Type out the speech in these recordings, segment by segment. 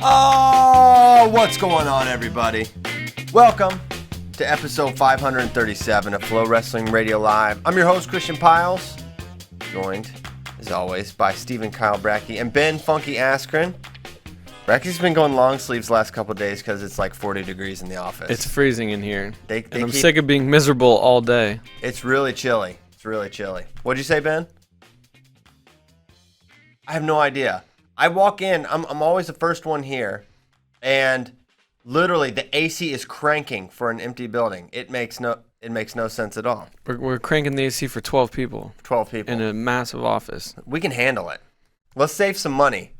Oh, what's going on, everybody? Welcome to episode 537 of FloWrestling Radio Live. I'm your host, Christian Piles, joined, as always, by Stephen Kyle Brackey and Ben Funky Askren. Bracky's been going long sleeves last couple of days because it's like 40 degrees in the office. It's freezing in here, and I'm sick of being miserable all day. It's really chilly. It's really chilly. What'd you say, Ben? I have no idea. I walk in, I'm always the first one here, and literally the AC is cranking for an empty building. It makes no sense at all. We're cranking the AC for 12 people. 12 people. In a massive office. We can handle it. Let's save some money.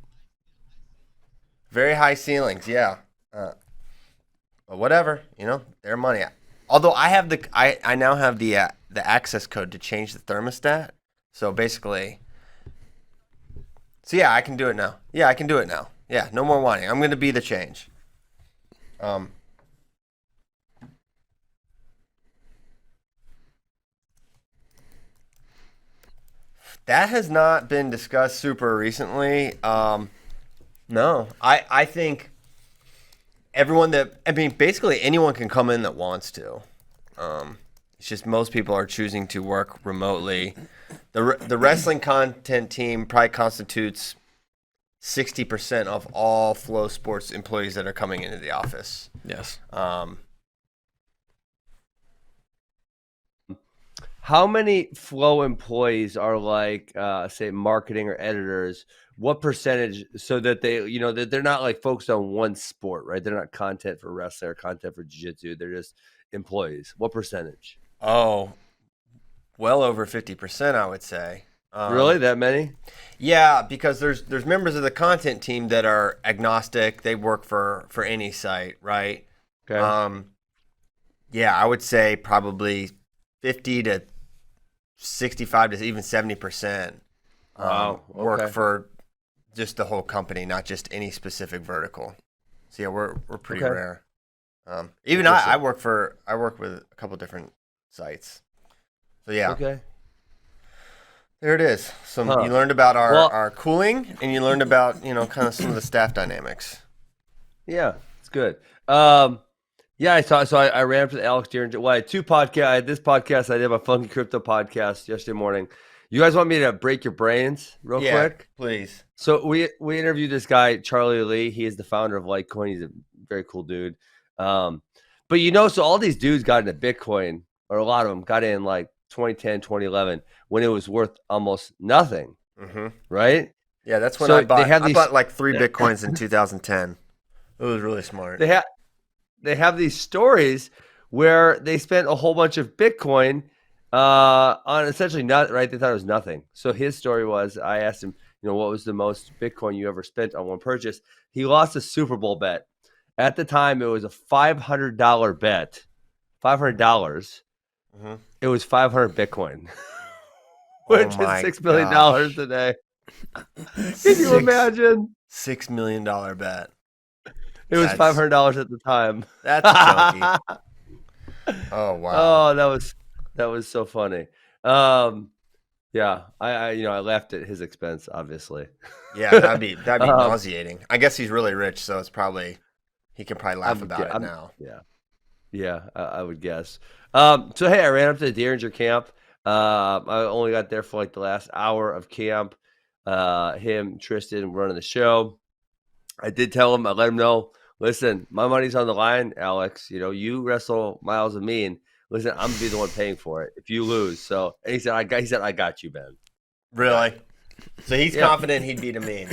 Very high ceilings, yeah. But whatever, their money. Although I now have the access code to change the thermostat. So basically... So yeah, I can do it now. Yeah, no more whining. I'm going to be the change. That has not been discussed super recently. No, I think basically anyone can come in that wants to. It's just most people are choosing to work remotely. The wrestling content team probably constitutes 60% of all Flow Sports employees that are coming into the office. Yes. How many Flow employees are like, say, marketing or editors? What percentage, so that they, that they're not like focused on one sport, right? They're not content for wrestling or content for jiu-jitsu. They're just employees. What percentage? Oh, well over 50%, I would say. Really? That many? Yeah, because there's members of the content team that are agnostic. They work for any site, right? Okay. Yeah, I would say probably 50 to 65 to even 70%. Wow. Okay. Work for just the whole company, not just any specific vertical. So yeah, we're pretty rare. Even I work with a couple different sites. So yeah. Okay. There it is. You learned about our cooling, and you learned about kind of some of the staff dynamics. Yeah, it's good. Yeah, I saw. So I ran up to Alex Derringer. Well, I had two podcasts. I had this podcast. I did my Funky Crypto podcast yesterday morning. You guys want me to break your brains real quick? Please. So we interviewed this guy, Charlie Lee. He is the founder of Litecoin. He's a very cool dude. But so all these dudes got into Bitcoin, or a lot of them got in like 2010, 2011, when it was worth almost nothing. Mm-hmm. Right? Yeah, that's when I bought. I bought like 3 Bitcoins in 2010. It was really smart. They have these stories where they spent a whole bunch of Bitcoin on essentially not right. They thought it was nothing. So his story was, I asked him, what was the most Bitcoin you ever spent on one purchase? He lost a Super Bowl bet. At the time, it was a $500 bet. $500. Mm-hmm. It was 500 Bitcoin, which is $6 million today. Can you imagine? $6 million bet. It was $500 at the time. That's chunky. Oh wow! Oh, that was so funny. Yeah, I laughed at his expense, obviously. Yeah, that'd be nauseating. I guess he's really rich, so it's probably he can probably laugh about it now. Yeah, I would guess. So hey, I ran up to the Derringer camp. I only got there for like the last hour of camp. Tristan running the show. I did tell him, I let him know, listen, my money's on the line, Alex. You wrestle Miles and me, and listen, I'm gonna be the one paying for it if you lose. So, and he said, I got you, Ben. Really? So he's confident he'd beat me.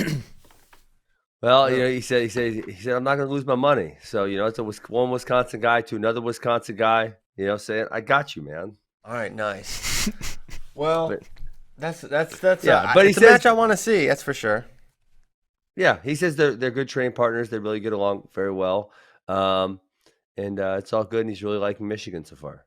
Well, he said, I'm not gonna lose my money. So, it's one Wisconsin guy to another Wisconsin guy, saying, I got you, man. All right, nice. Well, that's yeah. But it's a match I want to see. That's for sure. Yeah, he says they're good training partners. They really get along very well, and it's all good. And he's really liking Michigan so far.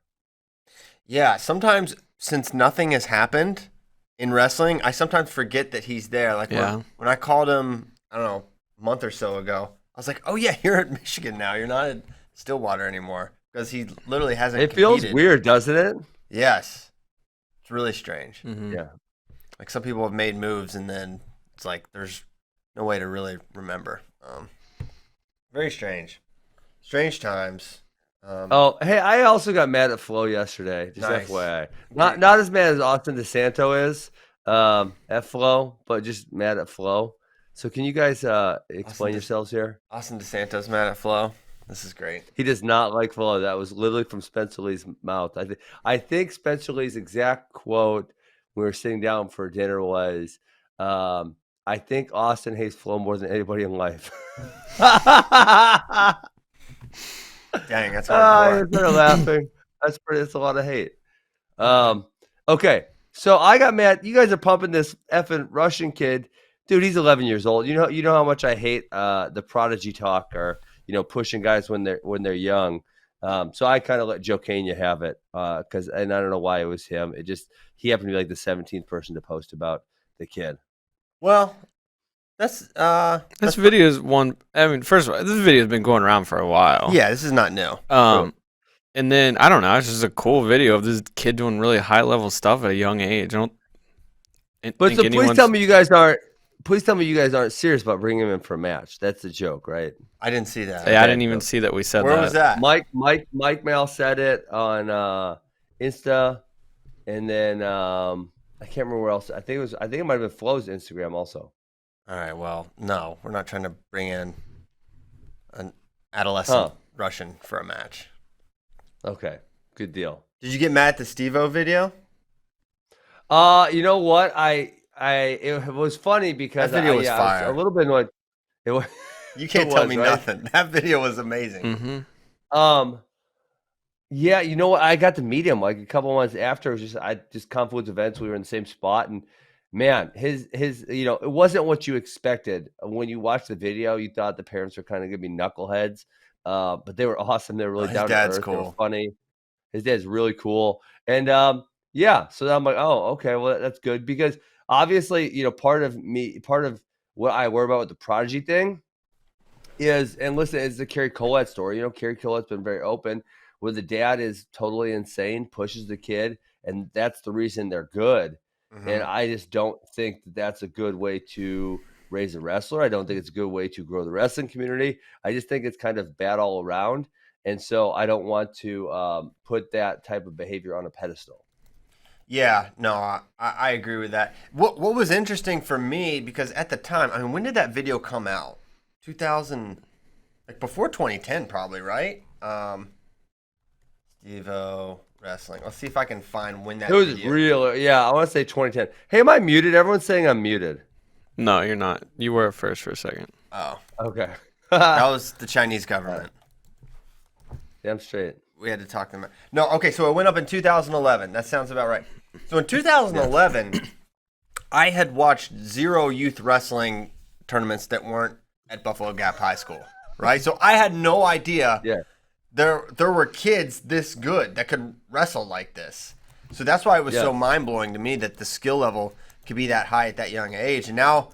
Yeah, sometimes since nothing has happened in wrestling, I sometimes forget that he's there. Like when I called him, I don't know, a month or so ago, I was like, "Oh yeah, you're at Michigan now. You're not at Stillwater anymore," because he literally hasn't. It feels weird, doesn't it? Yes. It's really strange. Mm-hmm. Yeah. Like some people have made moves and then it's like there's no way to really remember. Very strange. Strange times. Hey, I also got mad at Flo yesterday. Just Nice. FYI. Not as mad as Austin DeSanto is at Flo, but just mad at Flo. So can you guys explain yourselves here? Austin DeSanto's mad at Flo. This is great. He does not like Flo. That was literally from Spencer Lee's mouth. I think Spencer Lee's exact quote when we were sitting down for dinner was, I think Austin hates Flo more than anybody in life. Dang, that's I hardcore. started laughing. That's a lot of hate. Okay, so I got mad. You guys are pumping this effing Russian kid, dude. He's 11 years old. You know how much I hate the prodigy talk or pushing guys when they're young. So I kind of let Joe Kania have it and I don't know why it was him. He happened to be like the 17th person to post about the kid. Well, this video is one. I mean, first of all, this video has been going around for a while. Yeah, this is not new. And then I don't know. It's just a cool video of this kid doing really high level stuff at a young age. Please tell me you guys aren't serious about bringing him in for a match. That's a joke, right? I didn't see that. Yeah, I didn't even see that we said that. Where was that? Mike Mail said it on Insta, and then I can't remember where else. I think it might have been Flo's Instagram also. All right. Well, no, we're not trying to bring in an adolescent Russian for a match. Okay, good deal. Did you get mad at the Steve-O video? You know what? It was funny because that video was fire. I was a little bit annoyed. It was. You can't tell me nothing. That video was amazing. Mm-hmm. Yeah, you know what? I got to meet him like a couple months after. It was just Confluence events. We were in the same spot, and man, his it wasn't what you expected. When you watched the video, you thought the parents were kind of gonna be knuckleheads, but they were awesome. They were really down to earth. Cool. They were funny. His dad's really cool, and yeah. So I'm like, oh, okay, well that's good because obviously, part of what I worry about with the prodigy thing is, and listen, it's the Kerry Collette story. Kerry Collette's been very open. Where the dad is totally insane, pushes the kid, and that's the reason they're good. Mm-hmm. And I just don't think that's a good way to raise a wrestler. I don't think it's a good way to grow the wrestling community. I just think it's kind of bad all around. And so I don't want to put that type of behavior on a pedestal. Yeah, no, I agree with that. What was interesting for me, because at the time, I mean, when did that video come out? 2000, like before 2010 probably, right? Steve-O Wrestling. Let's see if I can find when that was real. Yeah, I want to say 2010. Hey, am I muted? Everyone's saying I'm muted. No, you're not. You were first for a second. Oh. Okay. That was the Chinese government. Damn straight. We had to talk to them. No, okay, so it went up in 2011. That sounds about right. So in 2011, I had watched 0 youth wrestling tournaments that weren't at Buffalo Gap High School, right? So I had no idea. Yeah. There were kids this good that could wrestle like this. So that's why it was so mind-blowing to me that the skill level could be that high at that young age. And now,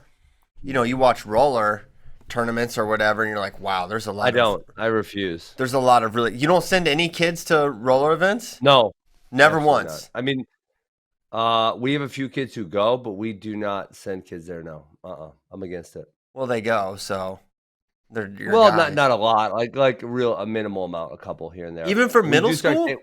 you watch roller tournaments or whatever, and you're like, wow, there's a lot I refuse. There's a lot of really... You don't send any kids to roller events? No. Never once? Not. I mean, we have a few kids who go, but we do not send kids there, no. I'm against it. Well, they go, so... not a lot, like a minimal amount, a couple here and there. Even for middle school?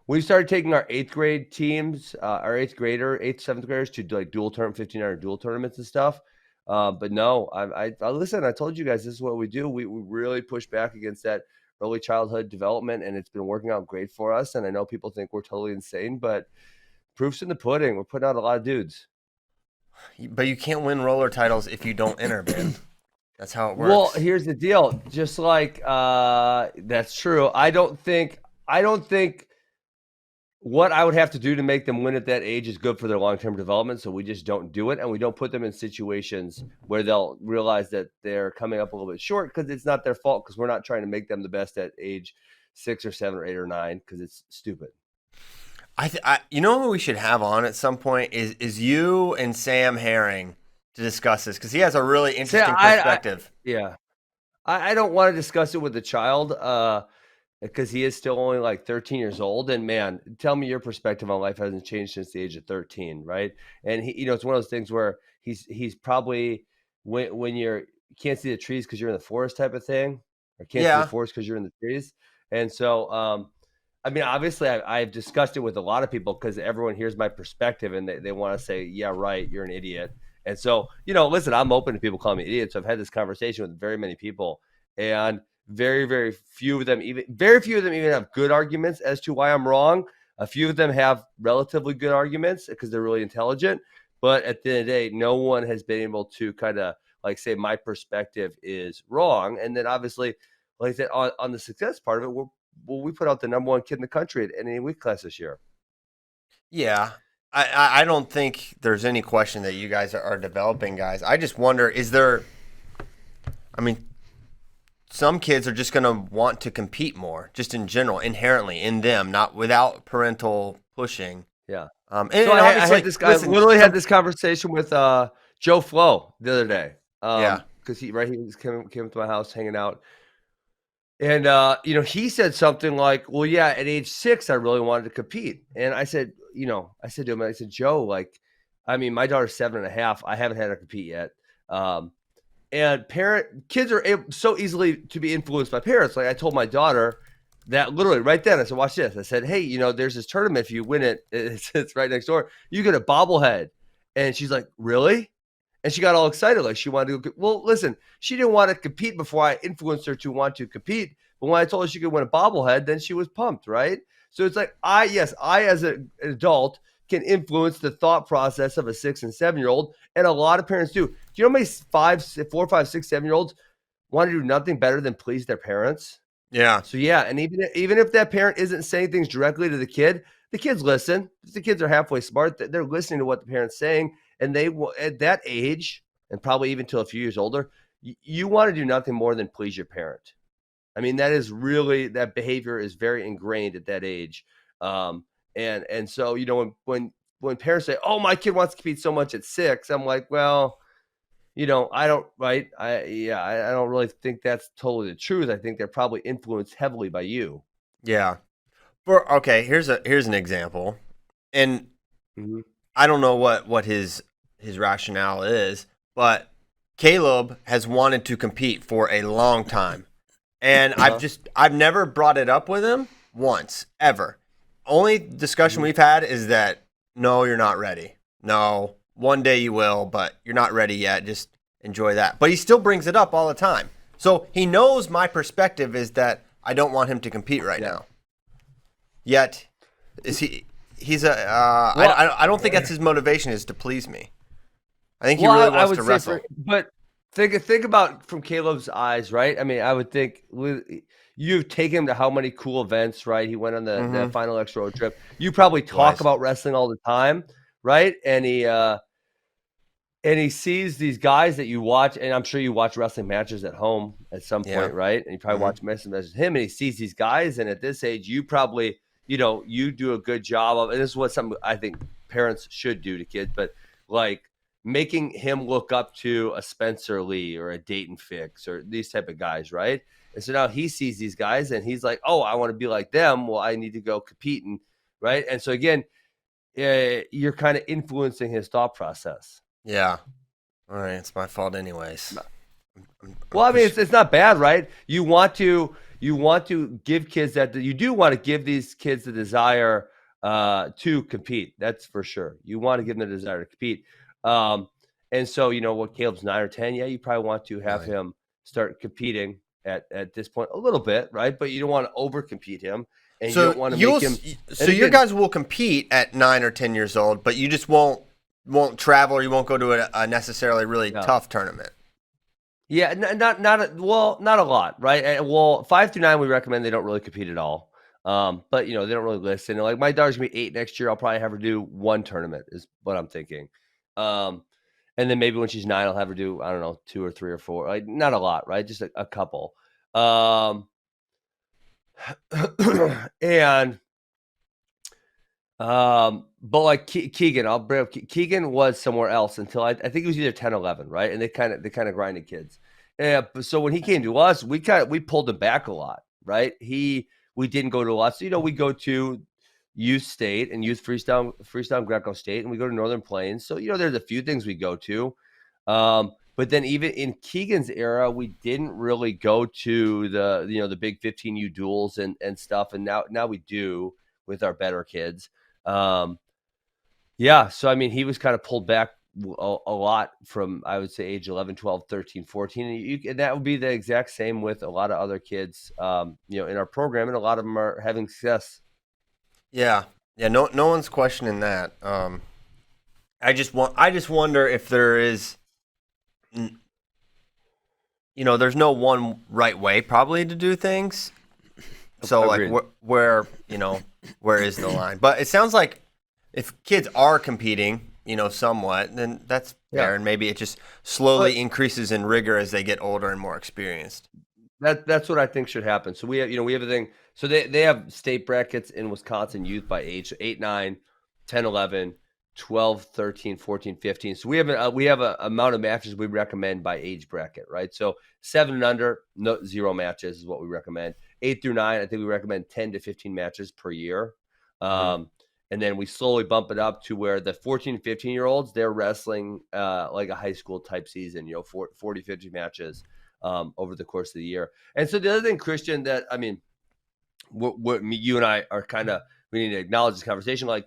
We started taking our 8th grade teams, our 8th, 7th graders to like dual 15-hour dual tournaments and stuff. But no, I listen. I told you guys this is what we do. We really push back against that early childhood development, and it's been working out great for us. And I know people think we're totally insane, but proof's in the pudding. We're putting out a lot of dudes. But you can't win roller titles if you don't enter, man. That's how it works. Well, here's the deal. Just like that's true. I don't think what I would have to do to make them win at that age is good for their long-term development. So we just don't do it, and we don't put them in situations where they'll realize that they're coming up a little bit short because it's not their fault. Because we're not trying to make them the best at age 6 or 7 or 8 or 9 because it's stupid. You know what we should have on at some point is you and Sam Herring to discuss this because he has a really interesting perspective. I don't want to discuss it with the child. because he is still only like 13 years old. And man, tell me your perspective on life hasn't changed since the age of 13, right? And he, it's one of those things where he's probably when you can't see the trees because you're in the forest type of thing, or can't see the forest because you're in the trees. And so, I mean, obviously, I've discussed it with a lot of people because everyone hears my perspective and they want to say, yeah, right, you're an idiot. And so, listen, I'm open to people calling me idiots. So I've had this conversation with very many people, and very few of them even have good arguments as to why I'm wrong. A few of them have relatively good arguments because they're really intelligent. But at the end of the day, no one has been able to kind of like say my perspective is wrong. And then obviously, like I said, on the success part of it, we put out the number one kid in the country at any week class this year. Yeah. I don't think there's any question that you guys are developing guys. I just wonder, some kids are just going to want to compete more, just in general, inherently in them, not without parental pushing. Yeah. And I had this guy had this conversation with Joe Flo the other day. Because he came to my house hanging out. And, he said something like, well, yeah, at age 6, I really wanted to compete. And I said to him, Joe, like, I mean, my daughter's 7.5. I haven't had her compete yet. And kids are so easily to be influenced by parents. Like I told my daughter that literally right then, I said, watch this. I said, hey, there's this tournament. If you win it, it's right next door. You get a bobblehead. And she's like, really? And she got all excited. Like she wanted to go. Well, listen, she didn't want to compete before I influenced her to want to compete. But when I told her she could win a bobblehead, then she was pumped, right? So it's like, I as an adult can influence the thought process of a 6 and 7-year-old. And a lot of parents do. Do you know how many 4, 5, 6, 7-year-olds want to do nothing better than please their parents? Yeah. So yeah, and even if that parent isn't saying things directly to the kids listen. The kids are halfway smart. They're listening to what the parent's saying. And they will, at that age, and probably even till a few years older, you want to do nothing more than please your parent. I mean, that behavior is very ingrained at that age. And so, when parents say, oh, my kid wants to compete so much at 6, I'm like, well, I don't, right? I don't really think that's totally the truth. I think they're probably influenced heavily by you. Yeah. Here's an example. And I don't know what his rationale is, but Caleb has wanted to compete for a long time. And I've never brought it up with him once, ever. Only discussion we've had is that, no, you're not ready. No, one day you will, but you're not ready yet. Just enjoy that. But he still brings it up all the time. So he knows my perspective is that I don't want him to compete right now. Yet, he's I don't think that's his motivation is to please me. I think he really wants to wrestle. But think about from Caleb's eyes, right? I mean, I would think you've taken him to how many cool events, right? He went on the Final X road trip. You probably talk about wrestling all the time, right? And he sees these guys that you watch, and I'm sure you watch wrestling matches at home at some point, right? And you probably watch matches with him, and he sees these guys, and at this age, you probably, you do a good job of, and this is what some I think parents should do to kids, but like making him look up to a Spencer Lee or a Dayton Fix or these type of guys, right? And so now he sees these guys, and he's like, oh, I want to be like them. Well, I need to go compete, right? And so again, you're kind of influencing his thought process. Yeah. All right. It's my fault anyways. Well, I mean, it's not bad, right? You want to give kids you do want to give these kids the desire to compete. That's for sure. You want to give them the desire to compete. And so, what Caleb's 9 or 10, you probably want to have him start competing at this point a little bit, right? But you don't want to over compete him. And you don't want to make him. So your guys will compete at 9 or 10 years old, but you just won't travel, or you won't go to a necessarily really tough tournament. Yeah, not a lot, right? Well, 5 through 9, we recommend they don't really compete at all. But they don't really listen. Like my daughter's gonna be 8 next year. I'll probably have her do one tournament, is what I'm thinking. And then maybe when she's 9, I'll have her do, I don't know, 2 or 3 or 4. Like not a lot, right? Just a couple. But like Keegan, I'll bring up Keegan was somewhere else until I think it was either 10, 11, right? And they kind of grinded kids. So when he came to us, we pulled him back a lot, right? we didn't go to a lot. So, we go to youth state and youth freestyle Greco state, and we go to Northern Plains. So, there's a few things we go to. But then even in Keegan's era, we didn't really go to the big 15U duels and stuff. And now we do with our better kids. Yeah. So, I mean, he was kind of pulled back a lot from, I would say, age 11, 12, 13, 14. And that would be the exact same with a lot of other kids, in our program. And a lot of them are having success. Yeah. Yeah. No one's questioning that. I just wonder if there is, there's no one right way probably to do things. So Agreed. like where is the line? But it sounds like if kids are competing, somewhat, then that's fair, and maybe it just slowly increases in rigor as they get older and more experienced. That's what I think should happen. So we have a thing. So they have state brackets in Wisconsin youth by age, so 8, 9, 10, 11, 12, 13, 14, 15. So we have a amount of matches we recommend by age bracket, right? So 7 and under, 0 matches is what we recommend. 8 through 9, I think we recommend 10 to 15 matches per year. And then we slowly bump it up to where the 14, 15-year-olds, they're wrestling like a high school type season, 40, 50 matches over the course of the year. And so the other thing, Christian, that, I mean, what you and I are we need to acknowledge this conversation. Like,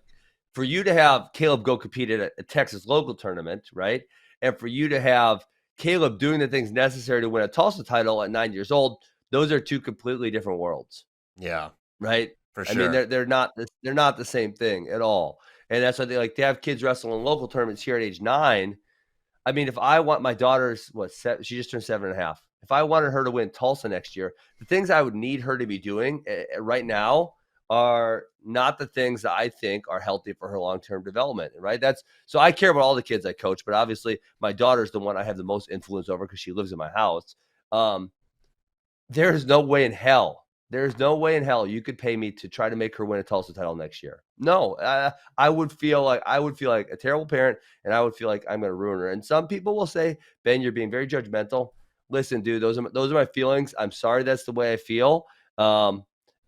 for you to have Caleb go compete at a Texas local tournament, right? And for you to have Caleb doing the things necessary to win a Tulsa title at 9 years old, those are two completely different worlds. Yeah. Right. For sure. I mean, they're not the same thing at all. And that's why they like to have kids wrestle in local tournaments here at age 9. I mean, if I want my daughter's, she just turned 7.5. If I wanted her to win Tulsa next year, the things I would need her to be doing right now are not the things that I think are healthy for her long-term development, right? So I care about all the kids I coach, but obviously my daughter's the one I have the most influence over because she lives in my house. There's no way in hell you could pay me to try to make her win a Tulsa title next year. No, I would feel like a terrible parent, and I would feel like I'm going to ruin her. And some people will say, Ben, you're being very judgmental. Listen, dude, those are my feelings. I'm sorry that's the way I feel.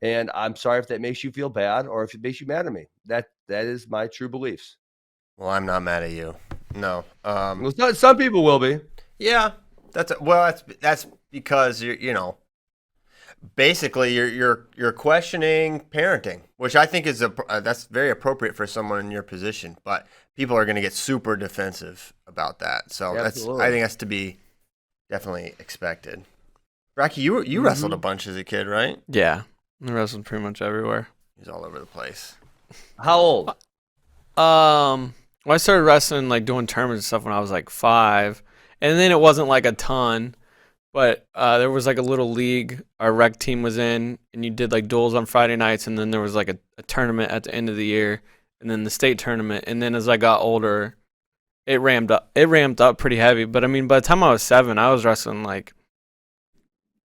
And I'm sorry if that makes you feel bad or if it makes you mad at me. That is my true beliefs. Well, I'm not mad at you. No. Well, some people will be. Yeah. That's because basically you're questioning parenting, which I think is that's very appropriate for someone in your position. But people are going to get super defensive about that. So I think that's to be definitely expected. Rocky, you wrestled a bunch as a kid, right? Yeah. I wrestled pretty much everywhere. He's all over the place. How old? Well, I started wrestling, like doing tournaments and stuff when I was like 5, and then it wasn't like a ton, but there was like a little league our rec team was in, and you did like duels on Friday nights, and then there was like a tournament at the end of the year, and then the state tournament, and then as I got older, it ramped up pretty heavy. But I mean, by the time I was 7, I was wrestling like,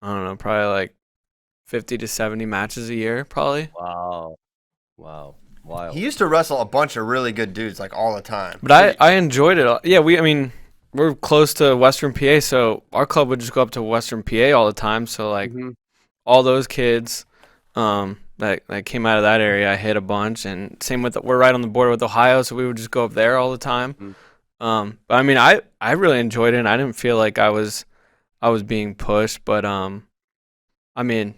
I don't know, probably like 50 to 70 matches a year, probably. Wow. He used to wrestle a bunch of really good dudes like all the time. But I enjoyed it. Yeah, we're close to Western PA, so our club would just go up to Western PA all the time. So like all those kids that came out of that area, I hit a bunch. And same with we're right on the border with Ohio, so we would just go up there all the time. But I mean, I really enjoyed it. And I didn't feel like I was being pushed, but I mean,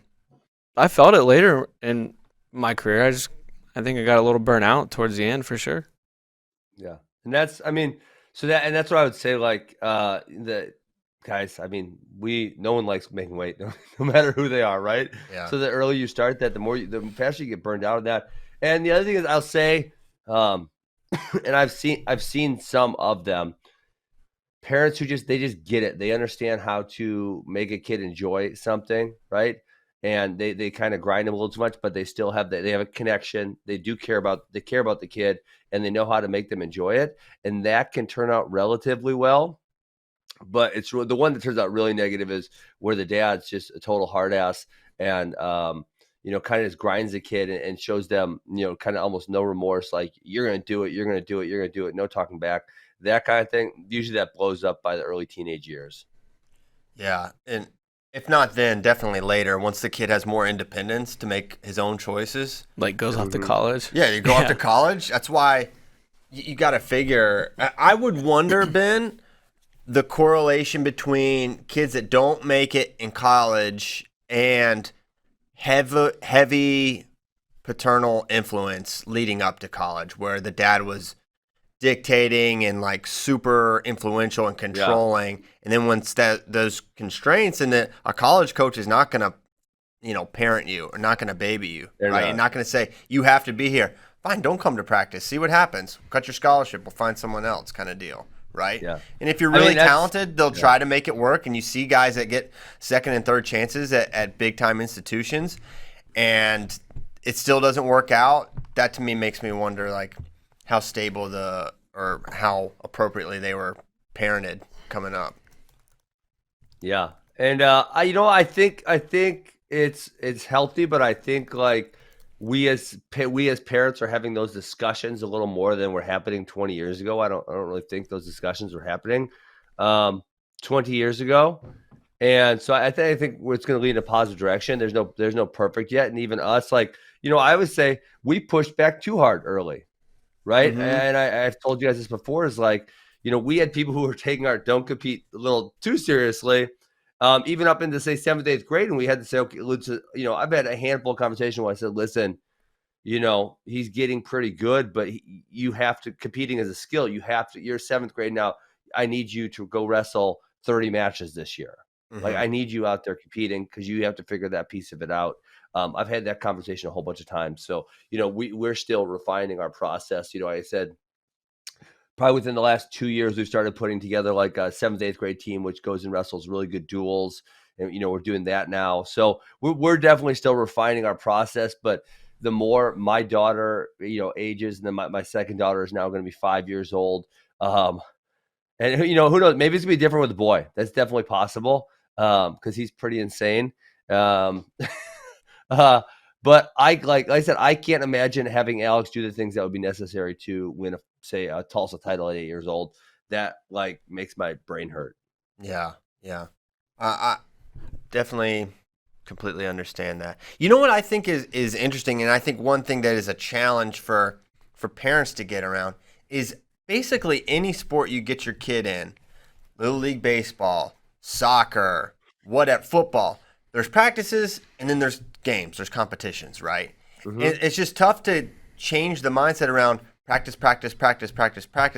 I felt it later in my career. I think I got a little burnt out towards the end for sure. Yeah. And that's what I would say, like, the guys, I mean, no one likes making weight, no matter who they are, right? Yeah. So the earlier you start that, the faster you get burned out of that. And the other thing is, I'll say, and I've seen some of them, parents who they just get it. They understand how to make a kid enjoy something, right? And they kind of grind them a little too much, but they still have they have a connection. They care about the kid, and they know how to make them enjoy it. And that can turn out relatively well. But it's the one that turns out really negative is where the dad's just a total hard ass and kind of just grinds the kid and shows them, kind of almost no remorse. Like, you're going to do it. You're going to do it. You're going to do it. No talking back. That kind of thing. Usually that blows up by the early teenage years. Yeah. And If not then, definitely later, once the kid has more independence to make his own choices. Like goes off to college. Yeah, you go off to college. That's why you got to figure. I would wonder, Ben, the correlation between kids that don't make it in college and heavy paternal influence leading up to college, where the dad was dictating and like super influential and controlling. And then once those constraints, and that a college coach is not going to, parent you or not going to baby you, right? You're not going to say, you have to be here. Fine, don't come to practice. See what happens. Cut your scholarship. We'll find someone else kind of deal, right? Yeah. And if you're really talented, they'll try to make it work. And you see guys that get second and third chances at big-time institutions, and it still doesn't work out. That to me makes me wonder, like, how stable or how appropriately they were parented coming up. Yeah. And I think it's healthy, but I think like we as parents are having those discussions a little more than were happening 20 years ago. I don't really think those discussions were happening 20 years ago. And so I think it's going to lead in a positive direction. There's no perfect yet. And even us, like, I would say we pushed back too hard early. Right. Mm-hmm. And I've told you guys this before, is like, we had people who were taking our don't compete a little too seriously, even up into, say, 7th, 8th grade. And we had to say, okay, I've had a handful of conversations where I said, listen, he's getting pretty good, but you have to, competing as a skill, you're 7th grade now. I need you to go wrestle 30 matches this year. Mm-hmm. Like, I need you out there competing because you have to figure that piece of it out. I've had that conversation a whole bunch of times. So, we're still refining our process. I said probably within the last 2 years, we've started putting together like a 7th, 8th grade team, which goes and wrestles really good duels. And, we're doing that now. So we're definitely still refining our process. But the more my daughter, ages, and then my second daughter is now going to be 5 years old. And, who knows, maybe it's going to be different with the boy. That's definitely possible because he's pretty insane. But like I said, I can't imagine having Alex do the things that would be necessary to win a Tulsa title at 8 years old. That like makes my brain hurt. Yeah. I definitely completely understand that. You know what I think is interesting, and I think one thing that is a challenge for parents to get around is basically any sport you get your kid in, Little League baseball, soccer, football. There's practices, and then there's games. There's competitions, right? Mm-hmm. It's just tough to change the mindset around practice.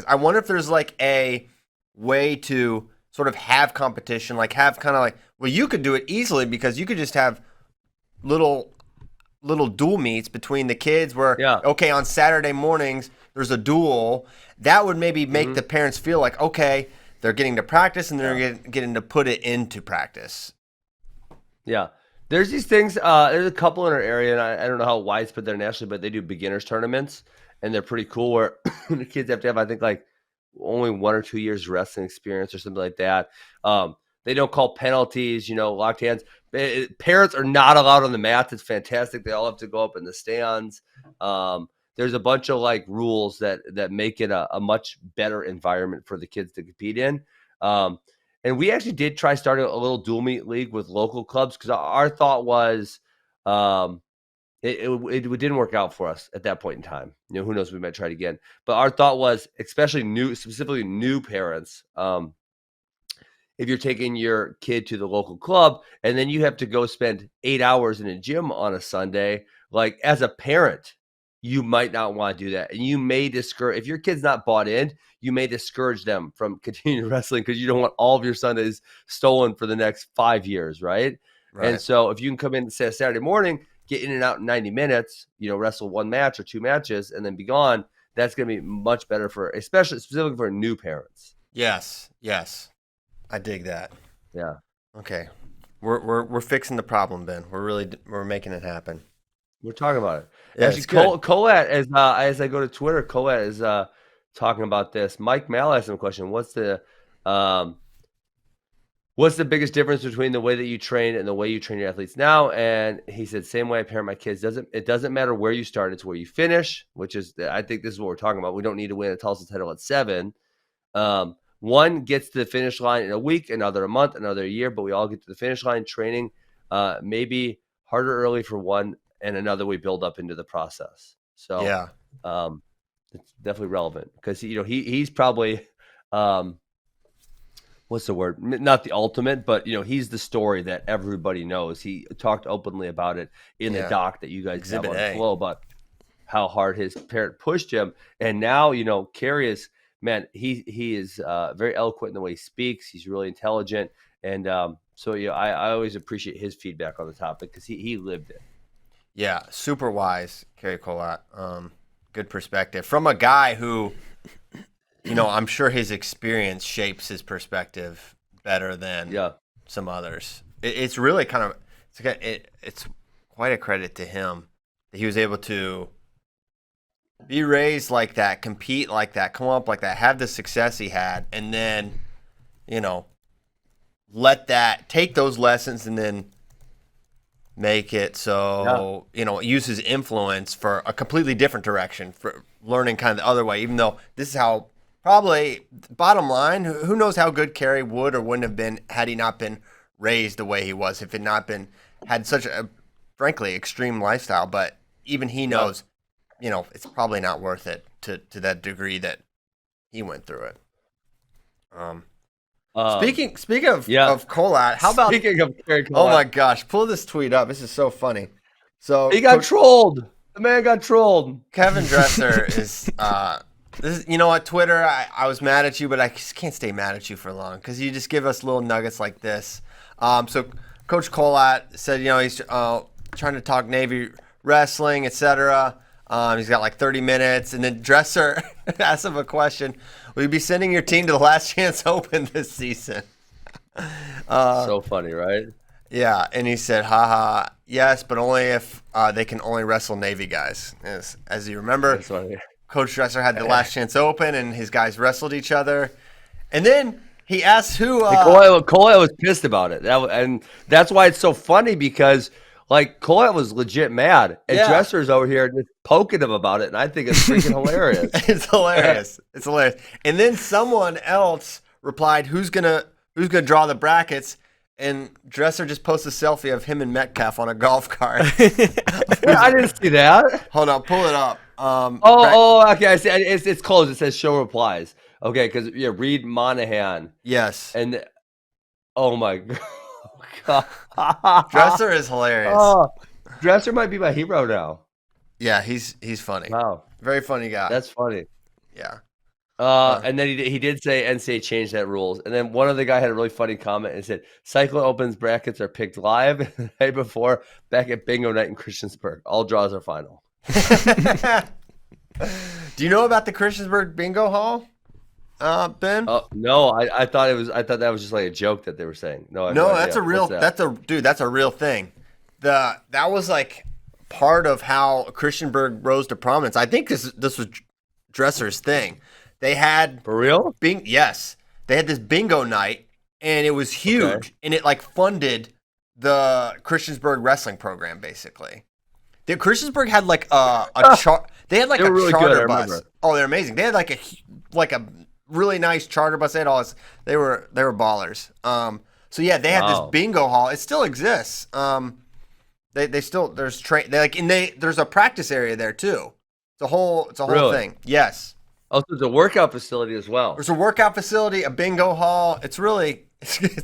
I wonder if there's like a way to sort of have competition, like have kind of like, well, you could do it easily because you could just have little duel meets between the kids where, okay, on Saturday mornings, there's a duel. That would maybe make the parents feel like, okay, they're getting to practice and they're getting to put it into practice. Yeah. There's these things, there's a couple in our area, and I don't know how widespread they're nationally, but they do beginners tournaments, and they're pretty cool where the kids have to have, I think, like only 1 or 2 years wrestling experience or something like that. They don't call penalties, locked hands. Parents are not allowed on the mat. It's fantastic. They all have to go up in the stands. There's a bunch of like rules that make it a much better environment for the kids to compete in. And we actually did try starting a little dual meet league with local clubs because our thought was it didn't work out for us at that point in time. Who knows? We might try it again. But our thought was, specifically new parents, if you're taking your kid to the local club and then you have to go spend 8 hours in a gym on a Sunday, like as a parent, you might not want to do that. And you may discourage, if your kid's not bought in, you may discourage them from continuing wrestling because you don't want all of your Sundays stolen for the next 5 years, right? And so if you can come in, say, a Saturday morning, get in and out in 90 minutes, wrestle 1 match or 2 matches and then be gone, that's going to be much better specifically for new parents. Yes. I dig that. Yeah. Okay. We're fixing the problem, Ben. We're making it happen. We're talking about it. Yeah, actually, Colette, as I go to Twitter, Colette is talking about this. Mike Mal asked him a question. What's the biggest difference between the way that you train and the way you train your athletes now? And he said, same way I parent my kids. It doesn't matter where you start. It's where you finish, which is, I think this is what we're talking about. We don't need to win a Tulsa title at 7. one gets to the finish line in a week, another a month, another a year, but we all get to the finish line training, maybe harder early for one, and another we build up into the process. So Yeah. it's definitely relevant because he's probably what's the word? Not the ultimate, but he's the story that everybody knows. He talked openly about it in the doc that you guys Exhibit have on A. Flow about how hard his parent pushed him, and now Kerry is, man, he is very eloquent in the way he speaks. He's really intelligent, and so I always appreciate his feedback on the topic because he lived it. Yeah, super wise, Kerry Collat. Good perspective from a guy who, I'm sure his experience shapes his perspective better than some others. It's really kind of it's quite a credit to him that he was able to be raised like that, compete like that, come up like that, have the success he had, and then, take those lessons and then make it so, use his influence for a completely different direction, for learning kind of the other way, even though this is how probably, bottom line, who knows how good Kerry would or wouldn't have been had he not been raised the way he was, if it not been, had such a, frankly, extreme lifestyle. But even he knows, it's probably not worth it to that degree that he went through it. Speaking of Collat, how about speaking of Kerry Collat? Oh my gosh, pull this tweet up. This is so funny. So he got trolled. The man got trolled. Kevin Dresser is this is, you know what, Twitter, I was mad at you, but I just can't stay mad at you for long because you just give us little nuggets like this. So Coach Collat said, he's trying to talk Navy wrestling, etc. He's got like 30 minutes, and then Dresser asked him a question. Will you be sending your team to the Last Chance Open this season? So funny, right? Yeah, and he said, haha, yes, but only if they can only wrestle Navy guys. As you remember, Coach Dresser had the Last Chance Open, and his guys wrestled each other. And then he asked who... Collat was pissed about it. And that's why it's so funny because... Collat was legit mad, and Dresser's over here just poking him about it, and I think it's freaking hilarious. It's hilarious. It's hilarious. And then someone else replied, "Who's gonna draw the brackets?" And Dresser just posted a selfie of him and Metcalf on a golf cart. I didn't see that. Hold on, pull it up. Okay, I see. It's closed. It says show replies. Okay, because Reed Monahan. Yes. And oh my god. Dresser is hilarious. Dresser might be my hero now. Yeah, he's funny. Wow, very funny guy. That's funny. Yeah. And then he did say NCAA changed that rules. And then one other guy had a really funny comment and said Cyclone Opens brackets are picked live the day before back at Bingo Night in Christiansburg. All draws are final. Do you know about the Christiansburg Bingo Hall? Ben? No, I thought that was just like a joke that they were saying. No, that's a real that's a real thing. That was like part of how Christiansburg rose to prominence. I think this was Dresser's thing. They had for real? Yes. They had this bingo night and it was huge and it like funded the Christiansburg wrestling program basically. The Christiansburg had like they had like a really charter bus. Oh, they're amazing. They had like a really nice charter bus. They had all this. They were ballers. So yeah, they had this bingo hall. It still exists. They still there's there's a practice area there too. It's a whole thing. Yes. Oh, so there's a workout facility as well. There's a workout facility, a bingo hall. It's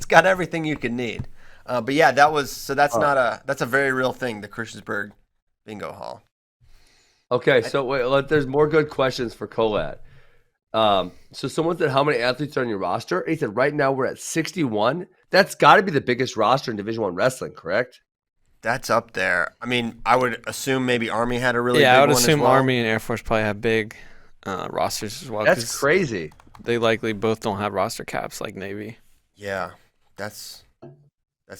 got everything you can need. But yeah, that's a very real thing. The Christiansburg bingo hall. Okay, so wait, there's more good questions for Collat. So someone said, how many athletes are on your roster? He said, right now we're at 61. That's got to be the biggest roster in Division I wrestling, correct? That's up there. I mean, I would assume maybe Army had a really big one. Yeah, I would assume as well. Army and Air Force probably have big rosters as well. That's crazy. They likely both don't have roster caps like Navy. Yeah, that's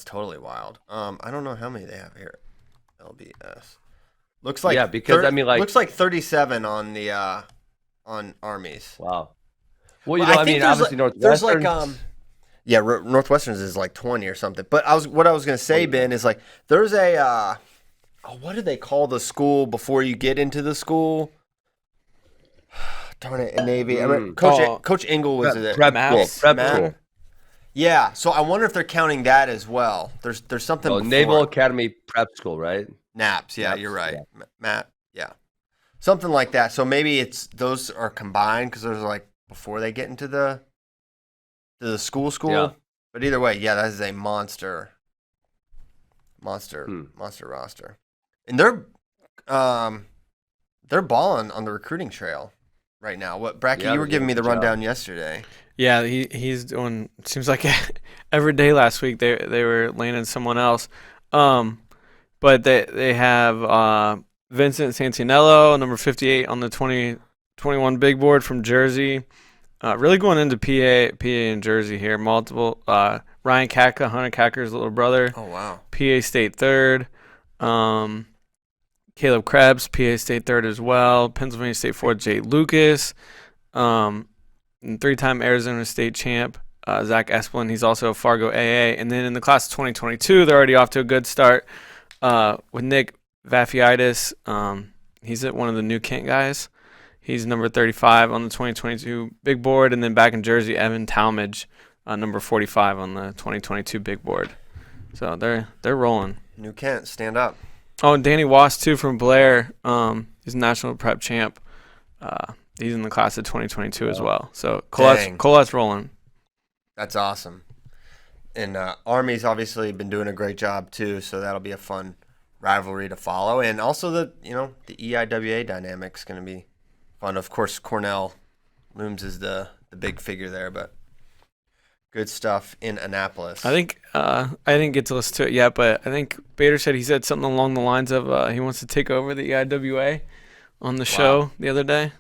totally wild. I don't know how many they have here. LBS. Looks like looks like 37 on the on Armies. Wow. Well, obviously Northwestern. There's Northwestern's is like 20 or something. But what I was gonna say, Ben, is like there's a what do they call the school before you get into the school? darn it, in Navy. I mean, Coach Engel was it? Prep school. Yeah, so I wonder if they're counting that as well. There's something. Oh, Naval Academy Prep School, right? NAPS. Yeah, you're right. Yeah. Matt. Yeah, something like that. So maybe those are combined because there's like before they get into the school. Yeah. But either way, yeah, that is a monster roster, and they're balling on the recruiting trail right now. What Bracky, you were giving me the rundown yesterday. Yeah, he's doing. Seems like every day last week they were landing someone else. But they have Vincent Santinello, number 58 on the 2021 big board from Jersey. Really going into PA and Jersey here. Multiple Ryan Kaka, Hunter Kaka's little brother. Oh wow. PA State third. Caleb Krebs, PA State third as well. Pennsylvania State fourth, Jay Lucas. And 3-time Arizona State champ, Zach Esplin. He's also a Fargo AA. And then in the class of 2022, they're already off to a good start with Nick Vafiitis. He's at one of the New Kent guys. He's number 35 on the 2022 big board. And then back in Jersey, Evan Talmadge, number 45 on the 2022 big board. So they're rolling. New Kent, stand up. Oh, and Danny Wass, too, from Blair. He's a national prep champ. He's in the class of 2022 as well. So Colette's rolling. That's awesome. And Army's obviously been doing a great job too, so that'll be a fun rivalry to follow. And also the EIWA dynamic's going to be fun. Of course, Cornell looms as the big figure there, but good stuff in Annapolis. I think I didn't get to listen to it yet, but I think Bader said he said something along the lines of he wants to take over the EIWA on the show the other day.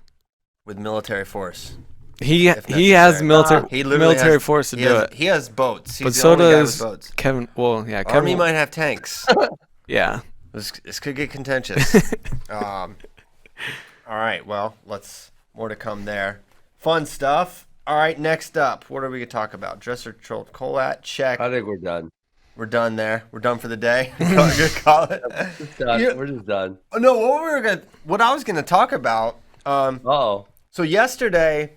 With military force. He has military force to do it. He has boats. He's but the so only guy does with boats. Kevin. Well, yeah, Kevin Army might have tanks. Yeah. This could get contentious. All right, well, more to come there. Fun stuff. All right, next up, what are we going to talk about? Dresser Troll Colat, check. I think we're done. We're done there. We're done for the day. Good call it. We're just done. Oh, no, what I was going to talk about. So yesterday,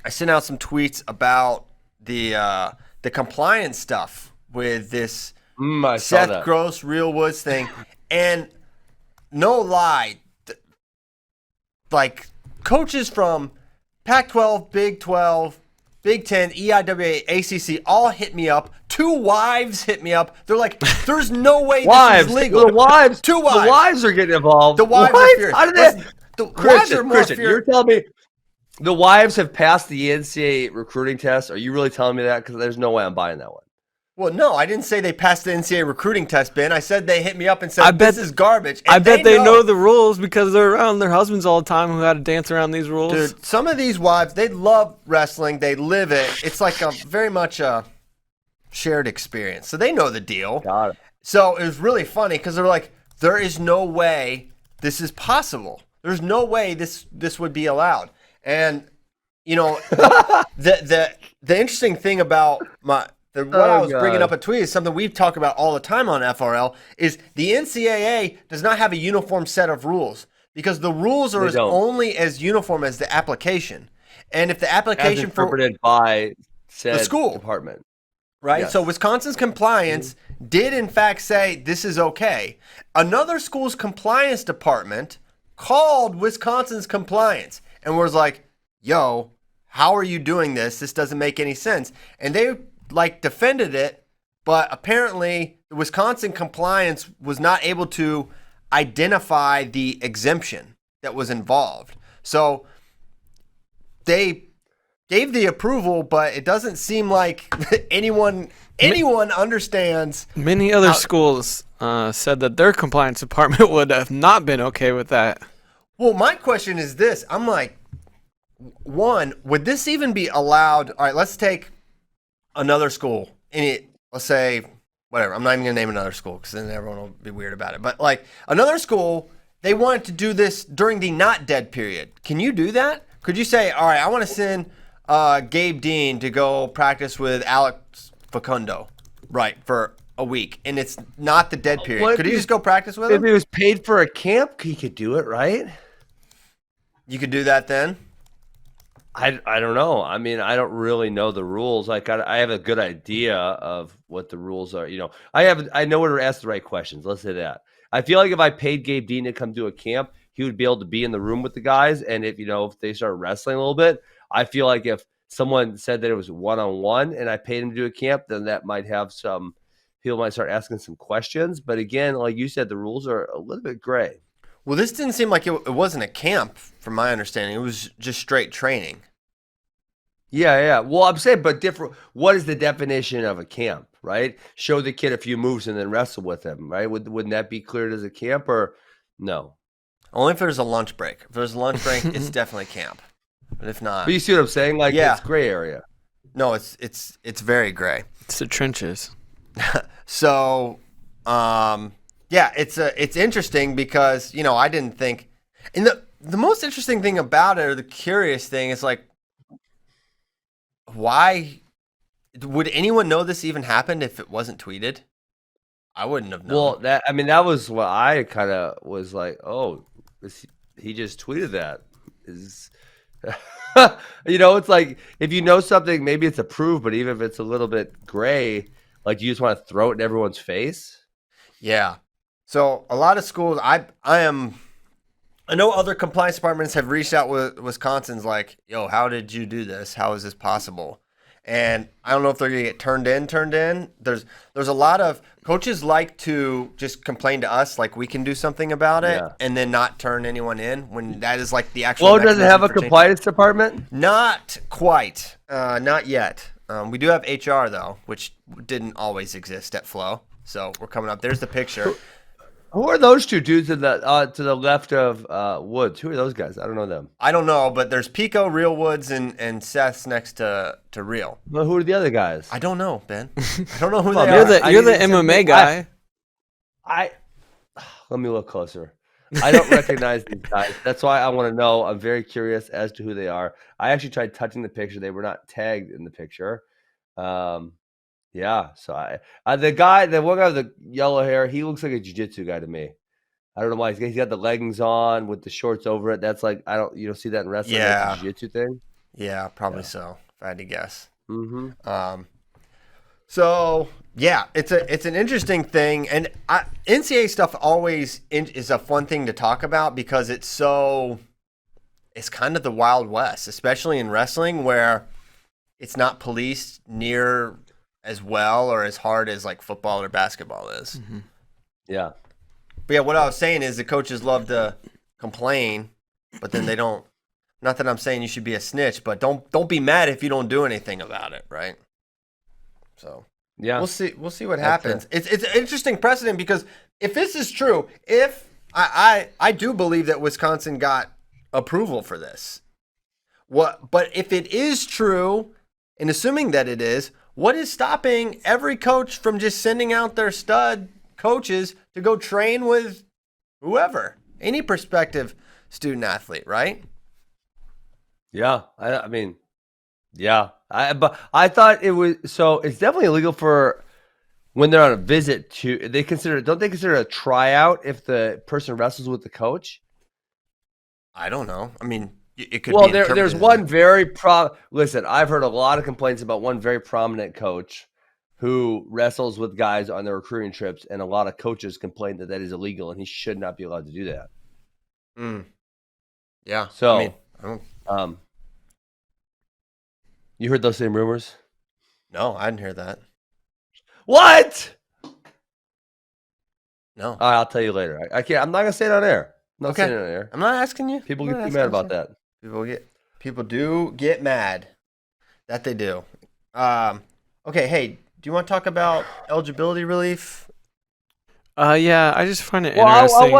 I sent out some tweets about the compliance stuff with this Seth Gross, Real Woods thing, and no lie, like coaches from Pac-12, Big 12, Big 10, EIWA, ACC all hit me up. 2 wives hit me up. They're like, "There's no way this is legal." The wives, 2 wives. The wives are getting involved. The wives are furious. How did that? Christian, you're telling me the wives have passed the NCAA recruiting test? Are you really telling me that? Because there's no way I'm buying that one. Well, no, I didn't say they passed the NCAA recruiting test, Ben. I said they hit me up and said, this is garbage. And I bet they know the rules because they're around their husbands all the time who had to dance around these rules. Dude, some of these wives, they love wrestling. They live it. It's like very much a shared experience. So they know the deal. Got it. So it was really funny because they're like, there is no way this is possible. There's no way this would be allowed. And, the interesting thing about what I was bringing up a tweet is something we've talked about all the time on FRL is the NCAA does not have a uniform set of rules because the rules are only as uniform as the application. And if the application interpreted by the school department. Right? Yes. So Wisconsin's compliance did in fact say this is okay. Another school's compliance department called Wisconsin's compliance and was like, yo, how are you doing this? This doesn't make any sense. And they defended it, but apparently the Wisconsin compliance was not able to identify the exemption that was involved. So they gave the approval, but it doesn't seem like anyone understands. Many other schools said that their compliance department would have not been okay with that. Well, my question is this. I'm like, one, would this even be allowed? All right, let's take another school. Let's say, whatever. I'm not even going to name another school because then everyone will be weird about it. But another school, they wanted to do this during the not dead period. Can you do that? Could you say, all right, I want to send Gabe Dean to go practice with Alex Facundo, right, for a week, and it's not the dead period. Could he just go practice with him? If he was paid for a camp, he could do it, right? You could do that then? I don't know. I mean, I don't really know the rules. Like, I have a good idea of what the rules are. I know where to ask the right questions. Let's say that. I feel like if I paid Gabe Dean to come to a camp, he would be able to be in the room with the guys. And if they start wrestling a little bit, I feel like if someone said that it was one-on-one and I paid him to do a camp, then that might have some people might start asking some questions. But again, like you said, the rules are a little bit gray. Well, this didn't seem like it wasn't a camp, from my understanding. It was just straight training. Yeah. Well, I'm saying, but different. What is the definition of a camp, right? Show the kid a few moves and then wrestle with him, right? Wouldn't that be cleared as a camp or no? Only if there's a lunch break. If there's a lunch break, it's definitely camp. But if not, But you see what I'm saying? Like, Yeah. it's gray area. no, it's very gray. It's the trenches. So, yeah, it's interesting because I didn't think, and the most interesting thing about it, or the curious thing, is like, why would anyone know this even happened if it wasn't tweeted? I wouldn't have known. Well, that was what I kind of was like. Oh, he just tweeted that. It's like if you know something, maybe it's approved, but even if it's a little bit gray, like you just want to throw it in everyone's face. Yeah. So a lot of schools, I know other compliance departments have reached out with Wisconsin's like, yo, how did you do this? How is this possible? And I don't know if they're gonna get turned in. There's a lot of coaches like to just complain to us, like we can do something about it, and then not turn anyone in when that is like the actual. Well, does it have a compliance department? Not quite, not yet. We do have HR though, which didn't always exist at Flow. So we're coming up. There's the picture. Who are those two dudes to the left of Woods? Who are those guys? I don't know them. I don't know, but there's Pico, Real Woods, and Seth's next to Real. Well, who are the other guys? I don't know, Ben. I don't know who Well, they are. You're the MMA guy. Let me look closer. I don't recognize these guys. That's why I want to know. I'm very curious as to who they are. I actually tried touching the picture. They were not tagged in the picture. Yeah. So the one guy with the yellow hair, he looks like a jiu-jitsu guy to me. I don't know why he's got the leggings on with the shorts over it. That's like you don't see that in wrestling. Yeah. That's a jiu-jitsu thing. Yeah, probably so. If I had to guess. Mm-hmm. So yeah, it's an interesting thing, and NCAA stuff always is a fun thing to talk about because it's kind of the Wild West, especially in wrestling where it's not policed near as well or as hard as like football or basketball is. Mm-hmm. Yeah. But yeah, what I was saying is the coaches love to complain, but then they don't. Not that I'm saying you should be a snitch, but don't be mad if you don't do anything about it, right? So yeah, we'll see what happens. It's an interesting precedent because if this is true, if I do believe that Wisconsin got approval for this, but if it is true, and assuming that it is, what is stopping every coach from just sending out their stud coaches to go train with whoever, any prospective student athlete, right? Yeah, I mean, yeah. But I thought it was so. It's definitely illegal for when they're on a visit to. Don't they consider it a tryout if the person wrestles with the coach? I don't know. I mean, it could. Well, be there's one very Listen, I've heard a lot of complaints about one very prominent coach who wrestles with guys on their recruiting trips, and a lot of coaches complain that is illegal and he should not be allowed to do that. Yeah. So, I mean, I don't. You heard those same rumors? No, I didn't hear that. What? No. All right, I'll tell you later. I can't. I'm not gonna say it on air. I'm not saying it on air. I'm not asking you. People get too mad about that. People do get mad. That they do. Okay. Hey, do you want to talk about eligibility relief? Yeah, I just find it interesting.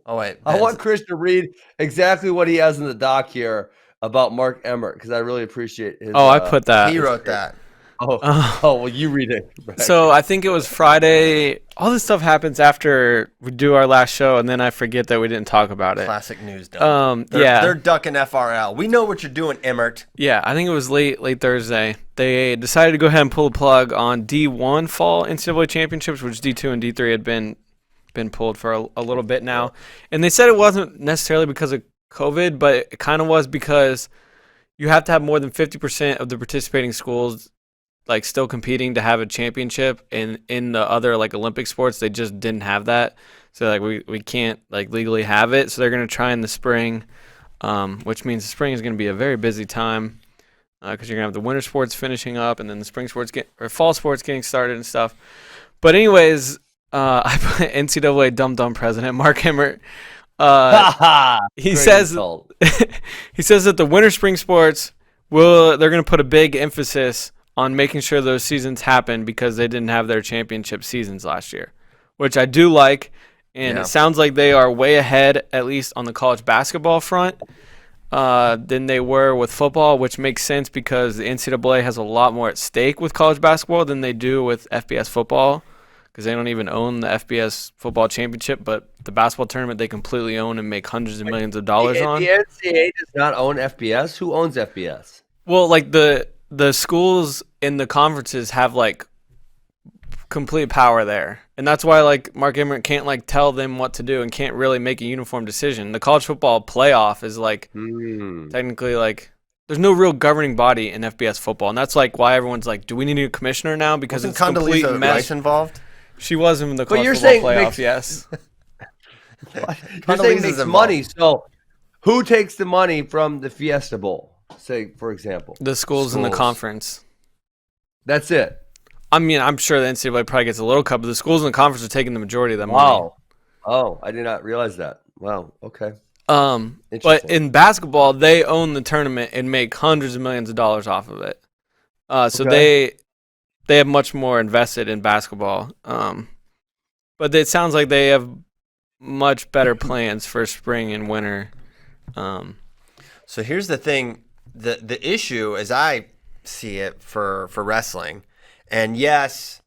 I want Chris to read exactly what he has in the doc here about Mark Emmert because I really appreciate his. I put that. He wrote that. Well, you read it. Right. So I think it was Friday. All this stuff happens after we do our last show, and then I forget that we didn't talk about it. Classic news dump. They're ducking FRL. We know what you're doing, Emmert. Yeah, I think it was late Thursday. They decided to go ahead and pull the plug on D1 fall NCAA championships, which D2 and D3 had been pulled for a little bit now. And they said it wasn't necessarily because of COVID, but it kind of was because you have to have more than 50% of the participating schools like still competing to have a championship. And in the other like Olympic sports, they just didn't have that. So like we can't like legally have it. So they're gonna try in the spring, which means the spring is gonna be a very busy time because you're gonna have the winter sports finishing up and then the spring sports fall sports getting started and stuff. But anyways, I put NCAA dumb president Mark Emmert. He says he says that the winter spring sports they're going to put a big emphasis on making sure those seasons happen because they didn't have their championship seasons last year, which I do like. And It sounds like they are way ahead, at least on the college basketball front, than they were with football, which makes sense because the NCAA has a lot more at stake with college basketball than they do with FBS football because they don't even own the FBS football championship, but the basketball tournament they completely own and make hundreds of millions of dollars on. The NCAA does not own FBS? Who owns FBS? Well, like the schools in the conferences have like complete power there. And that's why like Mark Emmert can't like tell them what to do and can't really make a uniform decision. The college football playoff is like technically like there's no real governing body in FBS football. And that's like why everyone's like, do we need a commissioner now? Because it's a complete mess. Rice involved? She was in the college football playoff, yes. You're saying makes money, so who takes the money from the Fiesta Bowl? Say, for example. The schools in the conference. That's it. I mean, I'm sure the NCAA probably gets a little cut, but the schools in the conference are taking the majority of that money. Oh, I did not realize that. Wow, okay. But in basketball, they own the tournament and make hundreds of millions of dollars off of it. So they have much more invested in basketball. But it sounds like they have much better plans for spring and winter. So here's the thing. The issue, as I see it, for wrestling, and yes,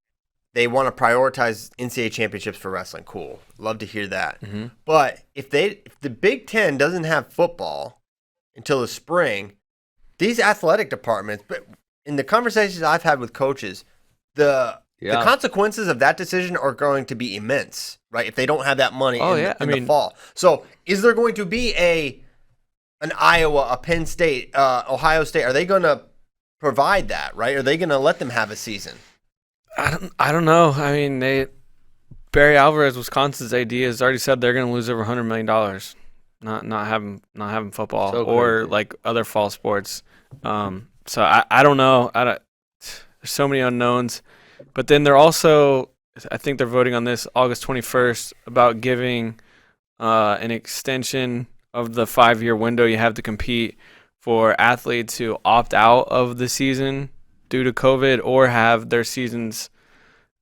they want to prioritize NCAA championships for wrestling. Cool. Love to hear that. Mm-hmm. But if the Big Ten doesn't have football until the spring, these athletic departments, but in the conversations I've had with coaches, the consequences of that decision are going to be immense, right? If they don't have that money in the fall. So is there going to be an Iowa, a Penn State, Ohio State? Are they going to provide that, right? Are they going to let them have a season? I don't know. I mean, Barry Alvarez, Wisconsin's AD, has already said they're going to lose over $100 million, not having football or like other fall sports. So I don't know. There's so many unknowns. But then they're also, I think they're voting on this August 21st about giving an extension of the 5-year window you have to compete for athletes who opt out of the season due to COVID or have their seasons,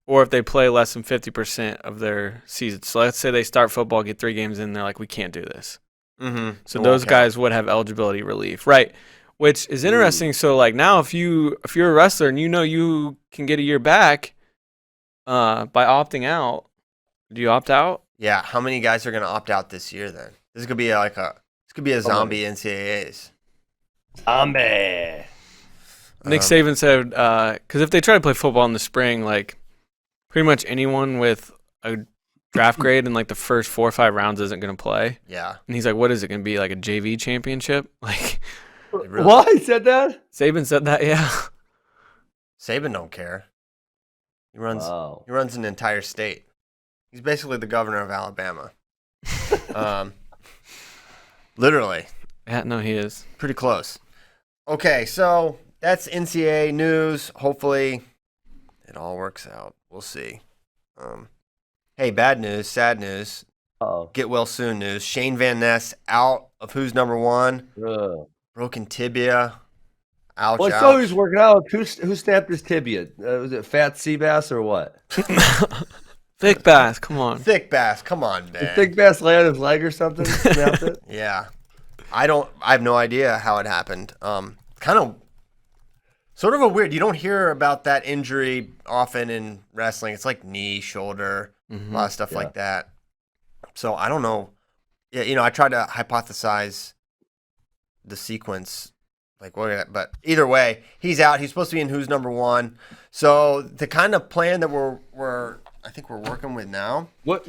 or if they play less than 50% of their season. So let's say they start football, get 3 games in, they're like, we can't do this. Mm-hmm. So those guys would have eligibility relief, right? Which is interesting. So like now, if you're a wrestler and you know you can get a year back by opting out, do you opt out? Yeah. How many guys are going to opt out this year then? This could be a zombie NCAAs. Zombie. Nick Saban said, because if they try to play football in the spring, like pretty much anyone with a draft grade in like the first 4 or 5 rounds isn't going to play. Yeah. And he's like, what is it going to be, like a JV championship? Like, what? He said that? Saban said that, yeah. Saban don't care. He runs an entire state. He's basically the governor of Alabama. Literally. Yeah, no, he is. Pretty close. Okay, so that's NCAA news. Hopefully it all works out. We'll see. Hey, bad news, sad news. Uh-oh. Get well soon news. Shane Van Ness out of Who's Number One. Broken tibia. Ouch, well, so he's working out. Who snapped his tibia? Was it Fat Seabass or what? Thick Bass, come on. Thick Bass, come on, man. Did Thick Bass lay on his leg or something? Snapped it? Yeah. I have no idea how it happened. Kind of sort of a weird. You don't hear about that injury often in wrestling. It's like knee, shoulder, a lot of stuff like that. So I don't know. Yeah, I tried to hypothesize the sequence, but either way, he's out. He's supposed to be in Who's Number One. So the kind of plan that I think we're working with now. What?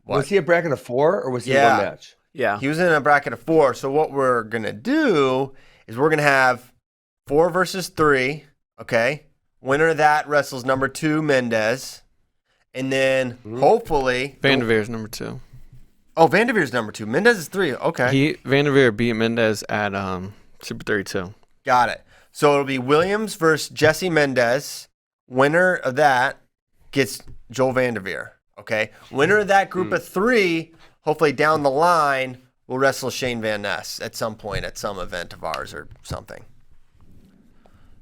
Was he a bracket of 4 or was he one match? Yeah. He was in a bracket of 4. So what we're going to do is we're going to have 4 versus 3, okay? Winner of that wrestles number 2, Mendez. And then hopefully... Vanderveer's number 2. Oh, Vanderveer's number 2. Mendez is 3. Okay. Vanderveer beat Mendez at Super 32. Got it. So it'll be Williams versus Jesse Mendez. Winner of that gets Joel Vanderveer. Okay. Winner of that group of 3, hopefully down the line, will wrestle Shane Van Ness at some point at some event of ours or something.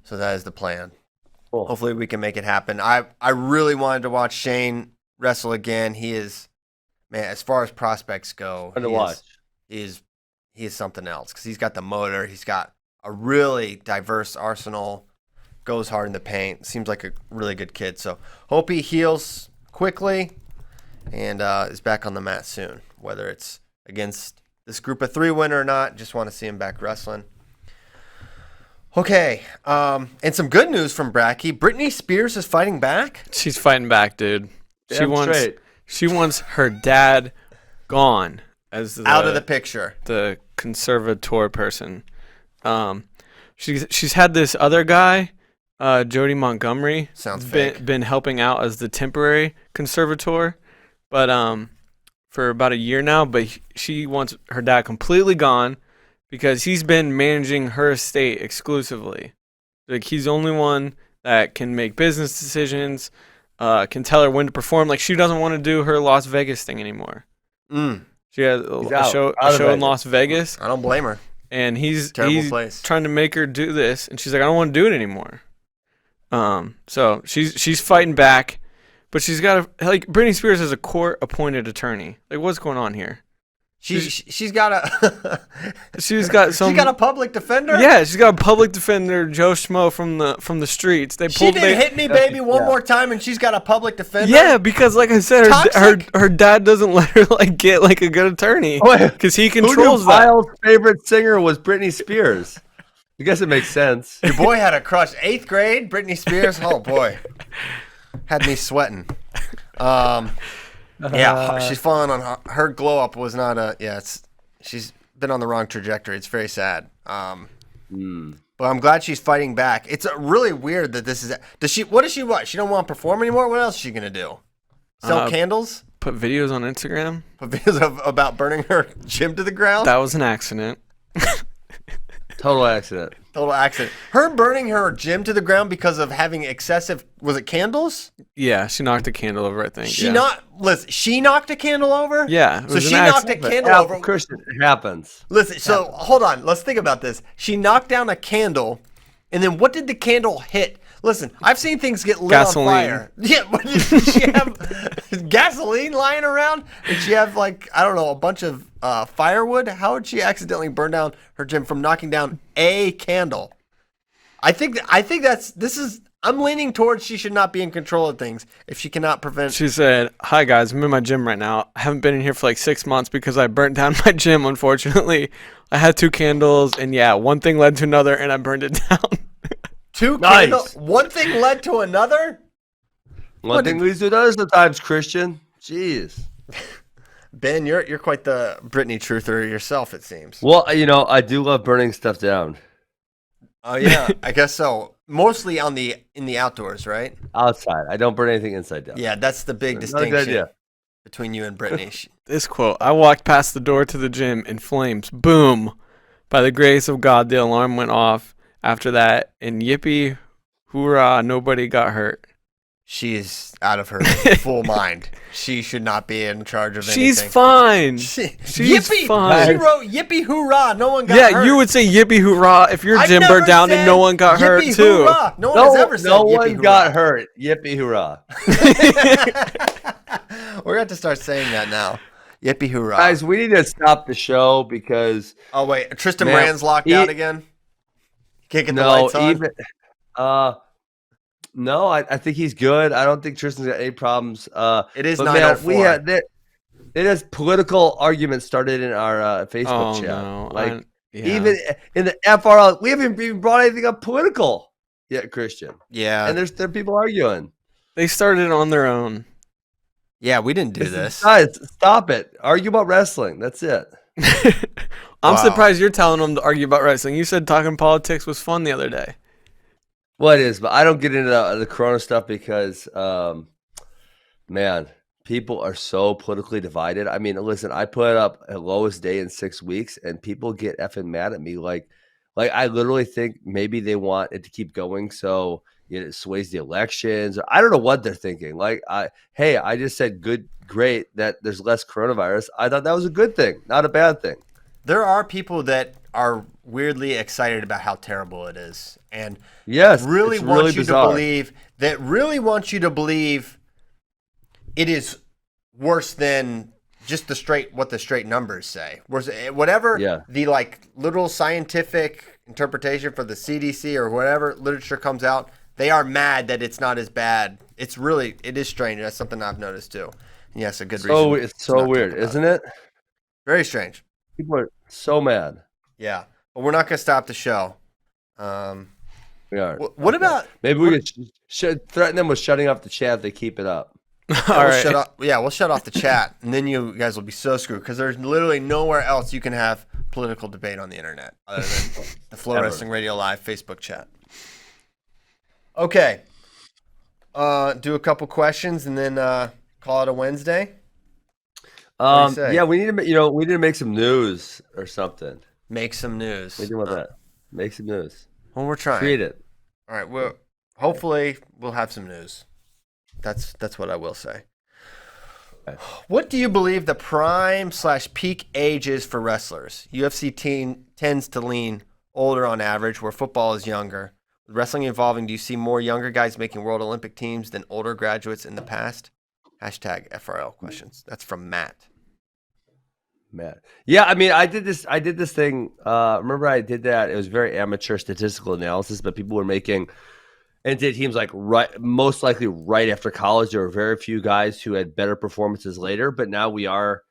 So that is the plan. Cool. Hopefully we can make it happen. I really wanted to watch Shane wrestle again. He is, man, as far as prospects go, he is something else because he's got the motor. He's got a really diverse arsenal, goes hard in the paint. Seems like a really good kid. So hope he heals quickly and is back on the mat soon, whether it's against this group of 3 winner or not. Just want to see him back wrestling. Okay, and some good news from Bracky. Britney Spears is fighting back? She's fighting back, dude. Damn She wants her dad gone as out of the picture. The conservator person. She's had this other guy, Jody Montgomery. Sounds fake. Been helping out as the temporary conservator, but for about a year now. But she wants her dad completely gone because he's been managing her estate exclusively. Like he's the only one that can make business decisions, can tell her when to perform. Like she doesn't want to do her Las Vegas thing anymore. She has a show in Las Vegas. I don't blame her. And he's place. trying to make her do this, and she's like, I don't want to do it anymore. So she's fighting back, but she's got Britney Spears is a court-appointed attorney. Like, what's going on here? She's got a she's got a public defender. Yeah, she's got a public defender, Joe Schmo from the streets. She didn't hit me, baby, one more time, and she's got a public defender. Yeah, because like I said, her dad doesn't let her get a good attorney because he controls that. Kyle's favorite singer was Britney Spears. I guess it makes sense. Your boy had a crush. 8th grade, Britney Spears. Oh boy, had me sweating. Yeah, she's falling on her glow up was not a she's been on the wrong trajectory. It's very sad. But I'm glad she's fighting back. It's really weird that this is. What does she want? She don't want to perform anymore. What else is she gonna do? Sell candles? Put videos on Instagram? Put videos about burning her gym to the ground? That was an accident. Total accident. Her burning her gym to the ground because of having excessive, was it candles? Yeah, she knocked a candle over, I think. She knocked a candle over? Yeah. So she knocked a candle over. Christian, it happens. Listen, so hold on. Let's think about this. She knocked down a candle, and then what did the candle hit? Listen, I've seen things get lit on fire. Yeah, but did she have gasoline lying around? Did she have a bunch of firewood? How did she accidentally burn down her gym from knocking down a candle? I think I'm leaning towards she should not be in control of things if she cannot prevent. She said, "Hi guys, I'm in my gym right now. I haven't been in here for 6 months because I burnt down my gym. Unfortunately, I had 2 candles, and one thing led to another, and I burned it down." 2 candles. One thing led to another. One thing leads to another sometimes, Christian. Jeez. Ben, you're quite the Britney truther yourself, it seems. Well, I do love burning stuff down. Oh yeah, I guess so. Mostly in the outdoors, right? Outside. I don't burn anything inside down. Yeah, that's the big distinction between you and Britney. This quote: "I walked past the door to the gym in flames. Boom! By the grace of God, the alarm went off. After that, and yippee, hoorah! Nobody got hurt." She is out of her full mind. She should not be in charge of anything. She's fine. She's fine. She wrote yippee hoorah. No one got hurt. Yeah, you would say yippee hoorah if your gym burnt down and no one got hurt too. Hoorah. No one has ever said no yippee one hoorah. got hurt. Yippee hoorah. We're going to have to start saying that now. Yippee hoorah. Guys, we need to stop the show because. Oh, wait. Tristan Brand's locked out again? Can't get the lights on? No, I think he's good. I don't think Tristan's got any problems. It is 904. There's political arguments started in our Facebook chat. No, even in the FRL, we haven't even brought anything up political yet, Christian. Yeah. And there are people arguing. They started on their own. Yeah, we didn't do this. Guys, stop it. Argue about wrestling. That's it. I'm Wow. surprised you're telling them to argue about wrestling. You said talking politics was fun the other day. Well, it is, but I don't get into the Corona stuff because, man, people are so politically divided. I mean, listen, I put up a lowest day in 6 weeks, and people get effing mad at me. Like I literally think maybe they want it to keep going so it sways the elections. Or I don't know what they're thinking. Hey, I just said great that there's less coronavirus. I thought that was a good thing, not a bad thing. There are people that are weirdly excited about how terrible it is, and Yes, really it's want really you bizarre. to believe it is worse than just what the straight numbers say. Whatever Yeah. the little scientific interpretation for the CDC or whatever literature comes out, they are mad that it's not as bad. It is strange. That's something I've noticed too. Yes, a good reason. It's so weird, isn't it? Very strange. People are so mad. Yeah, but we're not going to stop the show. We are. What about maybe we could threaten them with shutting off the chat if they keep it up. All right. we'll shut off the chat, and then you guys will be so screwed because there's literally nowhere else you can have political debate on the internet other than the FloWrestling Radio Live Facebook chat. Okay, do a couple questions and then call it a Wednesday. Yeah, we need to make some news or something. Make some news. What do you want that? Make some news. Well, we're trying. Create it. All right. Well, hopefully we'll have some news. That's what I will say. Okay. What do you believe the prime/peak age is for wrestlers? UFC tends to lean older on average, where football is younger. With wrestling evolving, do you see more younger guys making World Olympic teams than older graduates in the past? Hashtag FRL questions. That's from Matt. Yeah, I mean, I did this thing. Remember I did that. It was very amateur statistical analysis, but people were making NCAA teams most likely right after college. There were very few guys who had better performances later, but now we are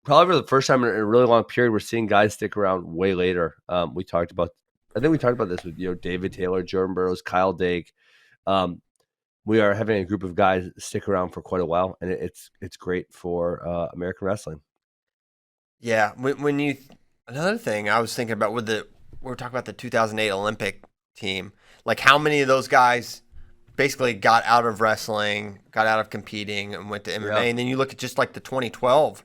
probably for the first time in a really long period, we're seeing guys stick around way later. I think we talked about this with David Taylor, Jordan Burroughs, Kyle Dake. We are having a group of guys stick around for quite a while, and it's great for American wrestling. Yeah, another thing I was thinking about we're talking about the 2008 Olympic team. Like how many of those guys basically got out of wrestling, got out of competing, and went to MMA. Yeah. And then you look at just like the 2012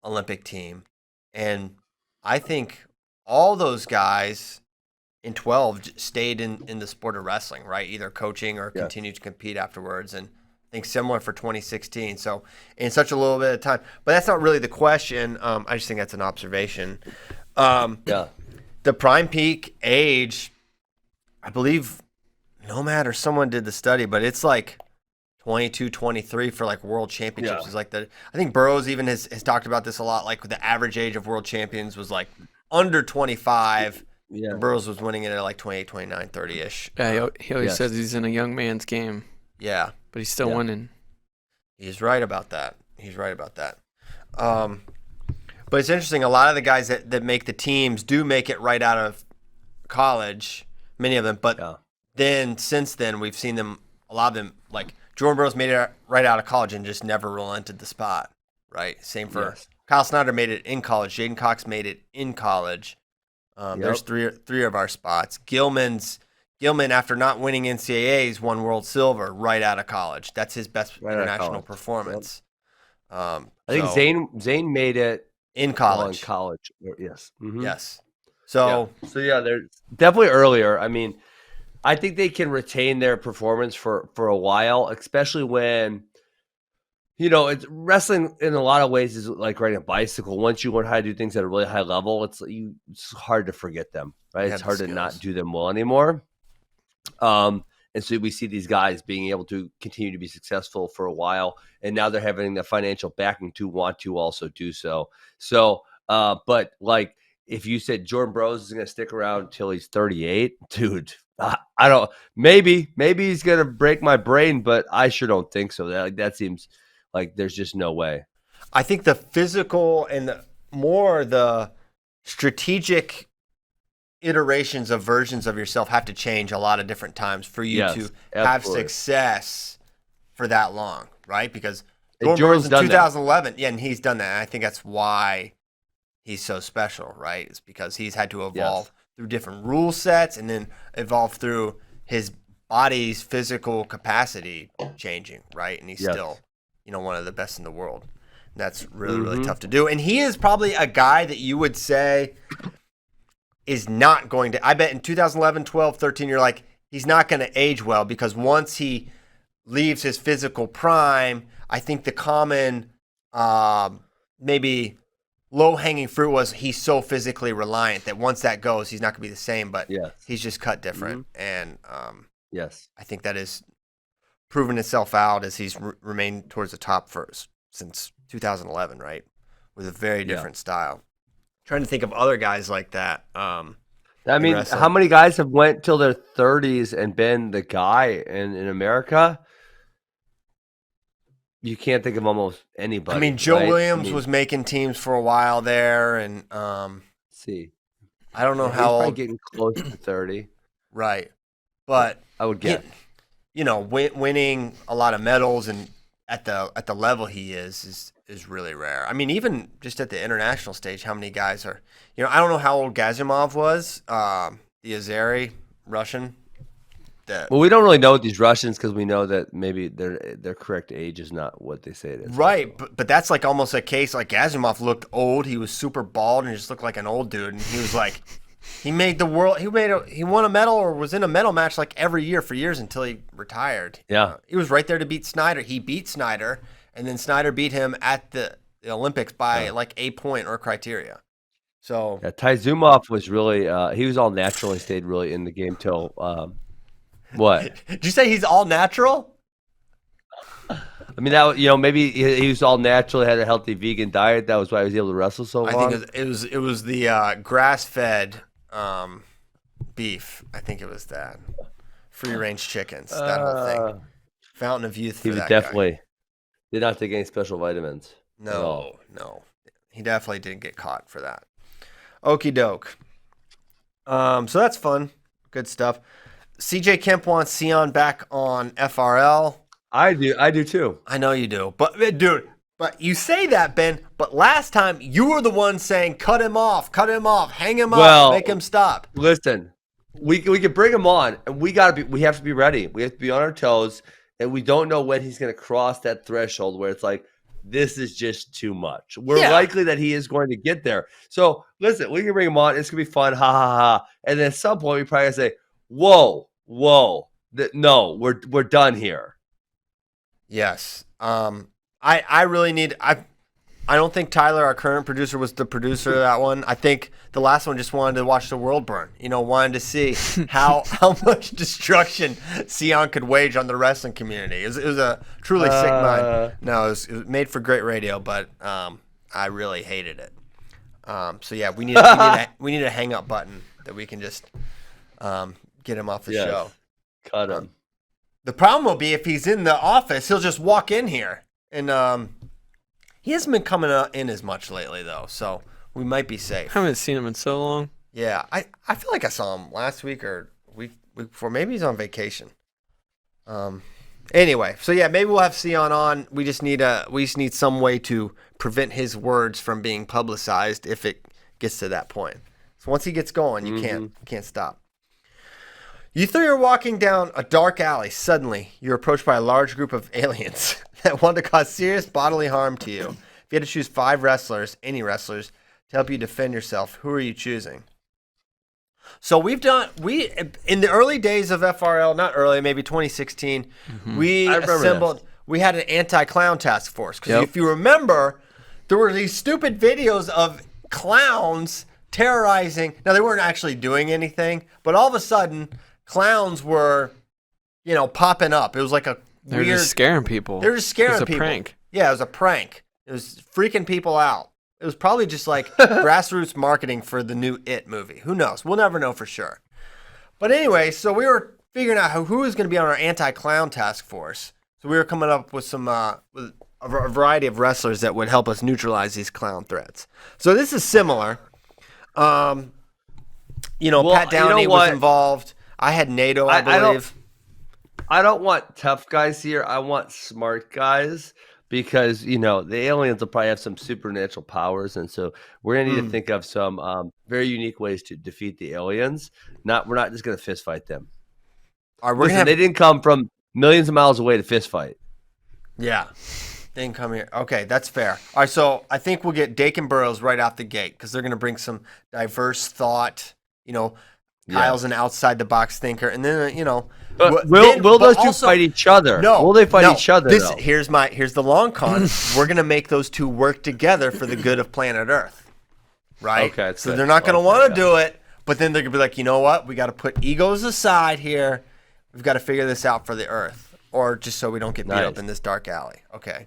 Olympic team, and I think all those guys in 12 stayed in the sport of wrestling, right? Either coaching or continued to compete afterwards. And I think similar for 2016. So in such a little bit of time. But that's not really the question. I just think that's an observation. The prime peak age, I believe Nomad or someone did the study, but it's like 22, 23 for like world championships. Is like I think Burroughs even has talked about this a lot. Like the average age of world champions was like under 25. Yeah. And Burroughs was winning it at like 28, 29, 30-ish. Yeah, he always says he's in a young man's game. Yeah. But he's still winning. He's right about that. But it's interesting. A lot of the guys that make the teams do make it right out of college, many of them. But then since then, we've seen them, a lot of them, like Jordan Burroughs made it right out of college and just never relented the spot, right? Same for Kyle Snyder made it in college. Jaden Cox made it in college. There's three of our spots. Gilman, after not winning NCAAs, won world silver right out of college. That's his best international performance. I think Zane made it in college. Yes. Mm-hmm. Yes. So they're definitely earlier. I mean, I think they can retain their performance for a while, especially when, it's wrestling in a lot of ways is like riding a bicycle. Once you learn how to do things at a really high level, it's hard to forget them, right? It's hard to not do them well anymore. And so we see these guys being able to continue to be successful for a while, and now they're having the financial backing to want to also do so. So, but like if you said Jordan Burroughs is going to stick around until he's 38, dude, I don't. Maybe he's going to break my brain, but I sure don't think so. That seems like there's just no way. I think the physical and the strategic iterations of versions of yourself have to change a lot of different times for you to have success for that long, right? Because Jordan Burroughs in 2011, and he's done that. And I think that's why he's so special, right? It's because he's had to evolve through different rule sets and then evolve through his body's physical capacity changing, right? And he's still, one of the best in the world. And that's really, really tough to do. And he is probably a guy that you would say is not going to, I bet in 2011, 12, 13, you're like, he's not going to age well because once he leaves his physical prime, I think the common maybe low-hanging fruit was he's so physically reliant that once that goes, he's not going to be the same, but he's just cut different. And I think that is proven itself out as he's remained towards the top first since 2011, right? With a very different style. Trying to think of other guys like that. I mean, how many guys have went till their 30s and been the guy in America? You can't think of almost anybody. I mean, Joe Williams was making teams for a while there, and I don't know how old. Getting close to 30, right? But I would guess, winning a lot of medals and at the level he is really rare. I mean, even just at the international stage, how many guys are? I don't know how old Gazimov was. The Azeri Russian. Well, we don't really know with these Russians because we know that maybe their correct age is not what they say it is. Right, but that's like almost a case like Gazimov looked old. He was super bald and just looked like an old dude. And he was like, he made the world. He won a medal or was in a medal match like every year for years until he retired. Yeah, he was right there to beat Snyder. He beat Snyder, and then Snyder beat him at the Olympics by like a point or criteria. So Taizumov was really he was all natural. He stayed really in the game till. What? Did you say he's all natural? I mean, that maybe he was all natural, had a healthy vegan diet. That was why he was able to wrestle so long. I think it was the grass-fed beef. I think it was that free-range chickens. That whole thing. Fountain of youth. He was definitely did not take any special vitamins. No, he definitely didn't get caught for that. Okie doke. So that's fun. Good stuff. CJ Kemp wants Sion back on FRL. I do too. I know you do. But dude, you say that, Ben, but last time you were the one saying cut him off, hang him up, make him stop. Listen, we can bring him on and we have to be ready. We have to be on our toes, and we don't know when he's gonna cross that threshold where it's like this is just too much. We're likely that he is going to get there. So listen, we can bring him on, it's gonna be fun, ha ha ha. And then at some point we probably gotta say, Whoa! No, we're done here. Yes. I really need. I don't think Tyler, our current producer, was the producer of that one. I think the last one just wanted to watch the world burn. Wanted to see how much destruction Sion could wage on the wrestling community. It was a truly sick mind. No, it was made for great radio, but I really hated it. So yeah, we need a hang up button that we can just get him off the show. Cut him. The problem will be if he's in the office, he'll just walk in here. And he hasn't been coming in as much lately, though, so we might be safe. I haven't seen him in so long. Yeah, I feel like I saw him last week or week before. Maybe he's on vacation. Anyway, so yeah, maybe we'll have Sion on. We just need some way to prevent his words from being publicized if it gets to that point. So once he gets going, you can't stop. You three are walking down a dark alley. Suddenly, you're approached by a large group of aliens that want to cause serious bodily harm to you. If you had to choose 5 wrestlers, any wrestlers, to help you defend yourself, who are you choosing? So in the early days of FRL, not early, maybe 2016, we had an anti-clown task force. Because if you remember, there were these stupid videos of clowns terrorizing. Now, they weren't actually doing anything, but all of a sudden, clowns were, popping up. It was like They're just scaring people. They're just scaring people. It was a prank. Yeah, it was a prank. It was freaking people out. It was probably just like grassroots marketing for the new It movie. Who knows? We'll never know for sure. But anyway, so we were figuring out who was going to be on our anti-clown task force. So we were coming up with some with a variety of wrestlers that would help us neutralize these clown threats. So this is similar. Pat Downey was involved. I had NATO, I believe. I don't want tough guys here. I want smart guys. because the aliens will probably have some supernatural powers, and so we're gonna need to think of some very unique ways to defeat the aliens. We're not just gonna fist fight them. All right, Listen, they didn't come from millions of miles away to fist fight. Yeah, they didn't come here. Okay, that's fair. All right, so I think we'll get Dake and Burrows right out the gate because they're gonna bring some diverse thought. Kyle's an outside the box thinker, and then will those two fight each other? No, will they fight each other? Here's the long con. We're gonna make those two work together for the good of planet Earth, right? Okay, so they're not gonna want to do it, but then they're gonna be like, you know what? We got to put egos aside here. We've got to figure this out for the Earth, or just so we don't get beat up in this dark alley. Okay,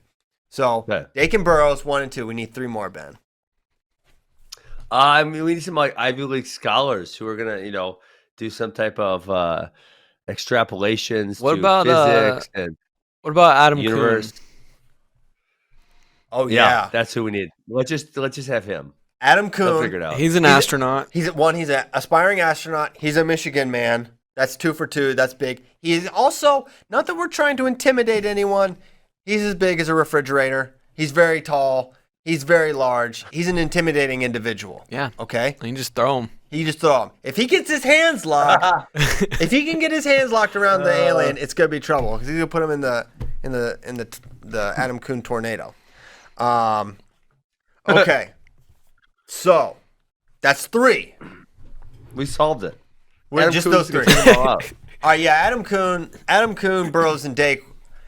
so Dake and Burrows 1 and 2. We need 3 more, Ben. We need some Ivy League scholars who are gonna, do some type of extrapolations to physics and what about Adam universe. Kuhn? Oh yeah, that's who we need. Let's just have him. Adam Kuhn. They'll figure it out. He's an astronaut. He's an aspiring astronaut. He's a Michigan man. That's 2 for 2. That's big. He's also, not that we're trying to intimidate anyone. He's as big as a refrigerator. He's very tall. He's very large. He's an intimidating individual. Yeah. Okay. You can just throw him. If he gets his hands locked, if he can get his hands locked around the alien, it's gonna be trouble because he's gonna put him in the Adam Kuhn tornado. Okay. So that's 3. We solved it. We're just those 3. All right. Yeah. Adam Kuhn, Burrows, and Dake.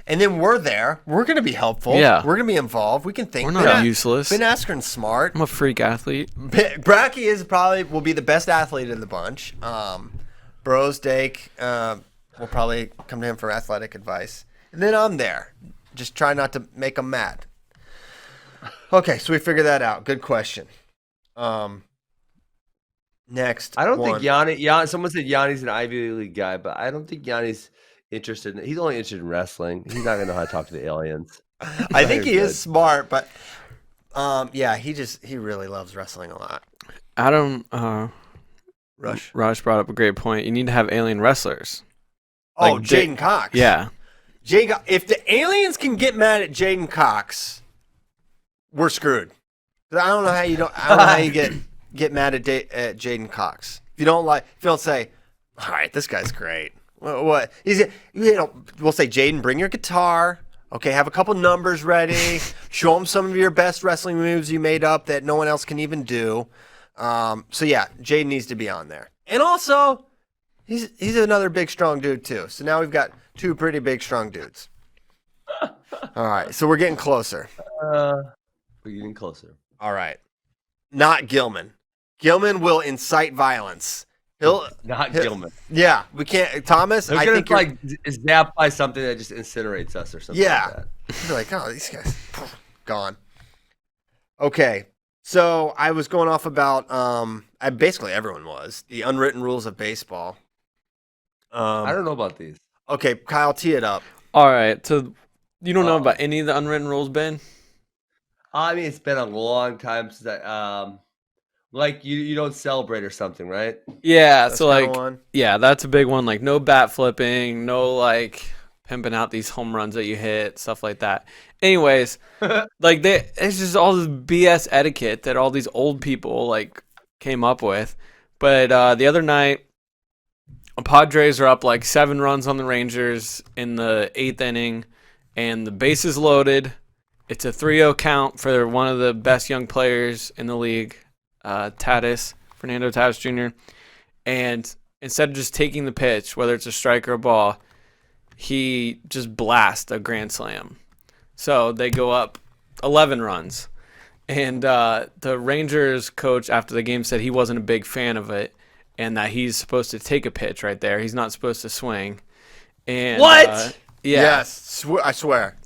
And then we're there. We're going to be helpful. Yeah. We're going to be involved. We can think. We're not useless. Ben Askren's smart. I'm a freak athlete. Bracky will be the best athlete in the bunch. Burrows, Dake will probably come to him for athletic advice. And then I'm there. Just try not to make them mad. Okay, so we figured that out. Good question. Next. I don't think Yanni. Someone said Yanni's an Ivy League guy, but I don't think Yanni's interested. He's only interested in wrestling. He's not gonna know how to talk to the aliens. I think he is smart, but he really loves wrestling a lot. Adam Rush brought up a great point. You need to have alien wrestlers. Oh, like Jaden Cox. Yeah. If the aliens can get mad at Jaden Cox, we're screwed. I don't know how you get mad at Jaden Cox. If you don't say, all right, this guy's great. What? We'll say, Jaden, bring your guitar. Okay, have a couple numbers ready. Show him some of your best wrestling moves you made up that no one else can even do. So yeah, Jaden needs to be on there. And also, he's another big, strong dude too. So now we've got 2 pretty big, strong dudes. All right, so we're getting closer. We're getting closer. All right. Not Gilman. Gilman will incite violence. Gilman. Yeah, we can't. Thomas, I think you're zapped by something that just incinerates us or something. Yeah, like that. You're like, oh, these guys gone. Okay, so I was going off about basically everyone was the unwritten rules of baseball. I don't know about these. Okay, Kyle, tee it up. All right, so you don't know about any of the unwritten rules, Ben? I mean, it's been a long time since like you don't celebrate or something, right? Yeah, that's that's a big one. Like no bat flipping, no like pimping out these home runs that you hit, stuff like that. Anyways, it's just all this BS etiquette that all these old people like came up with. But the other night, Padres are up like 7 runs on the Rangers in the 8th inning, and the bases loaded. It's a 3-0 count for one of the best young players in the league. Fernando Tatis Jr. And instead of just taking the pitch, whether it's a strike or a ball, he just blasts a grand slam. So they go up 11 runs. And the Rangers coach after the game said he wasn't a big fan of it and that he's supposed to take a pitch right there. He's not supposed to swing. And what? Yeah. Yes, I swear.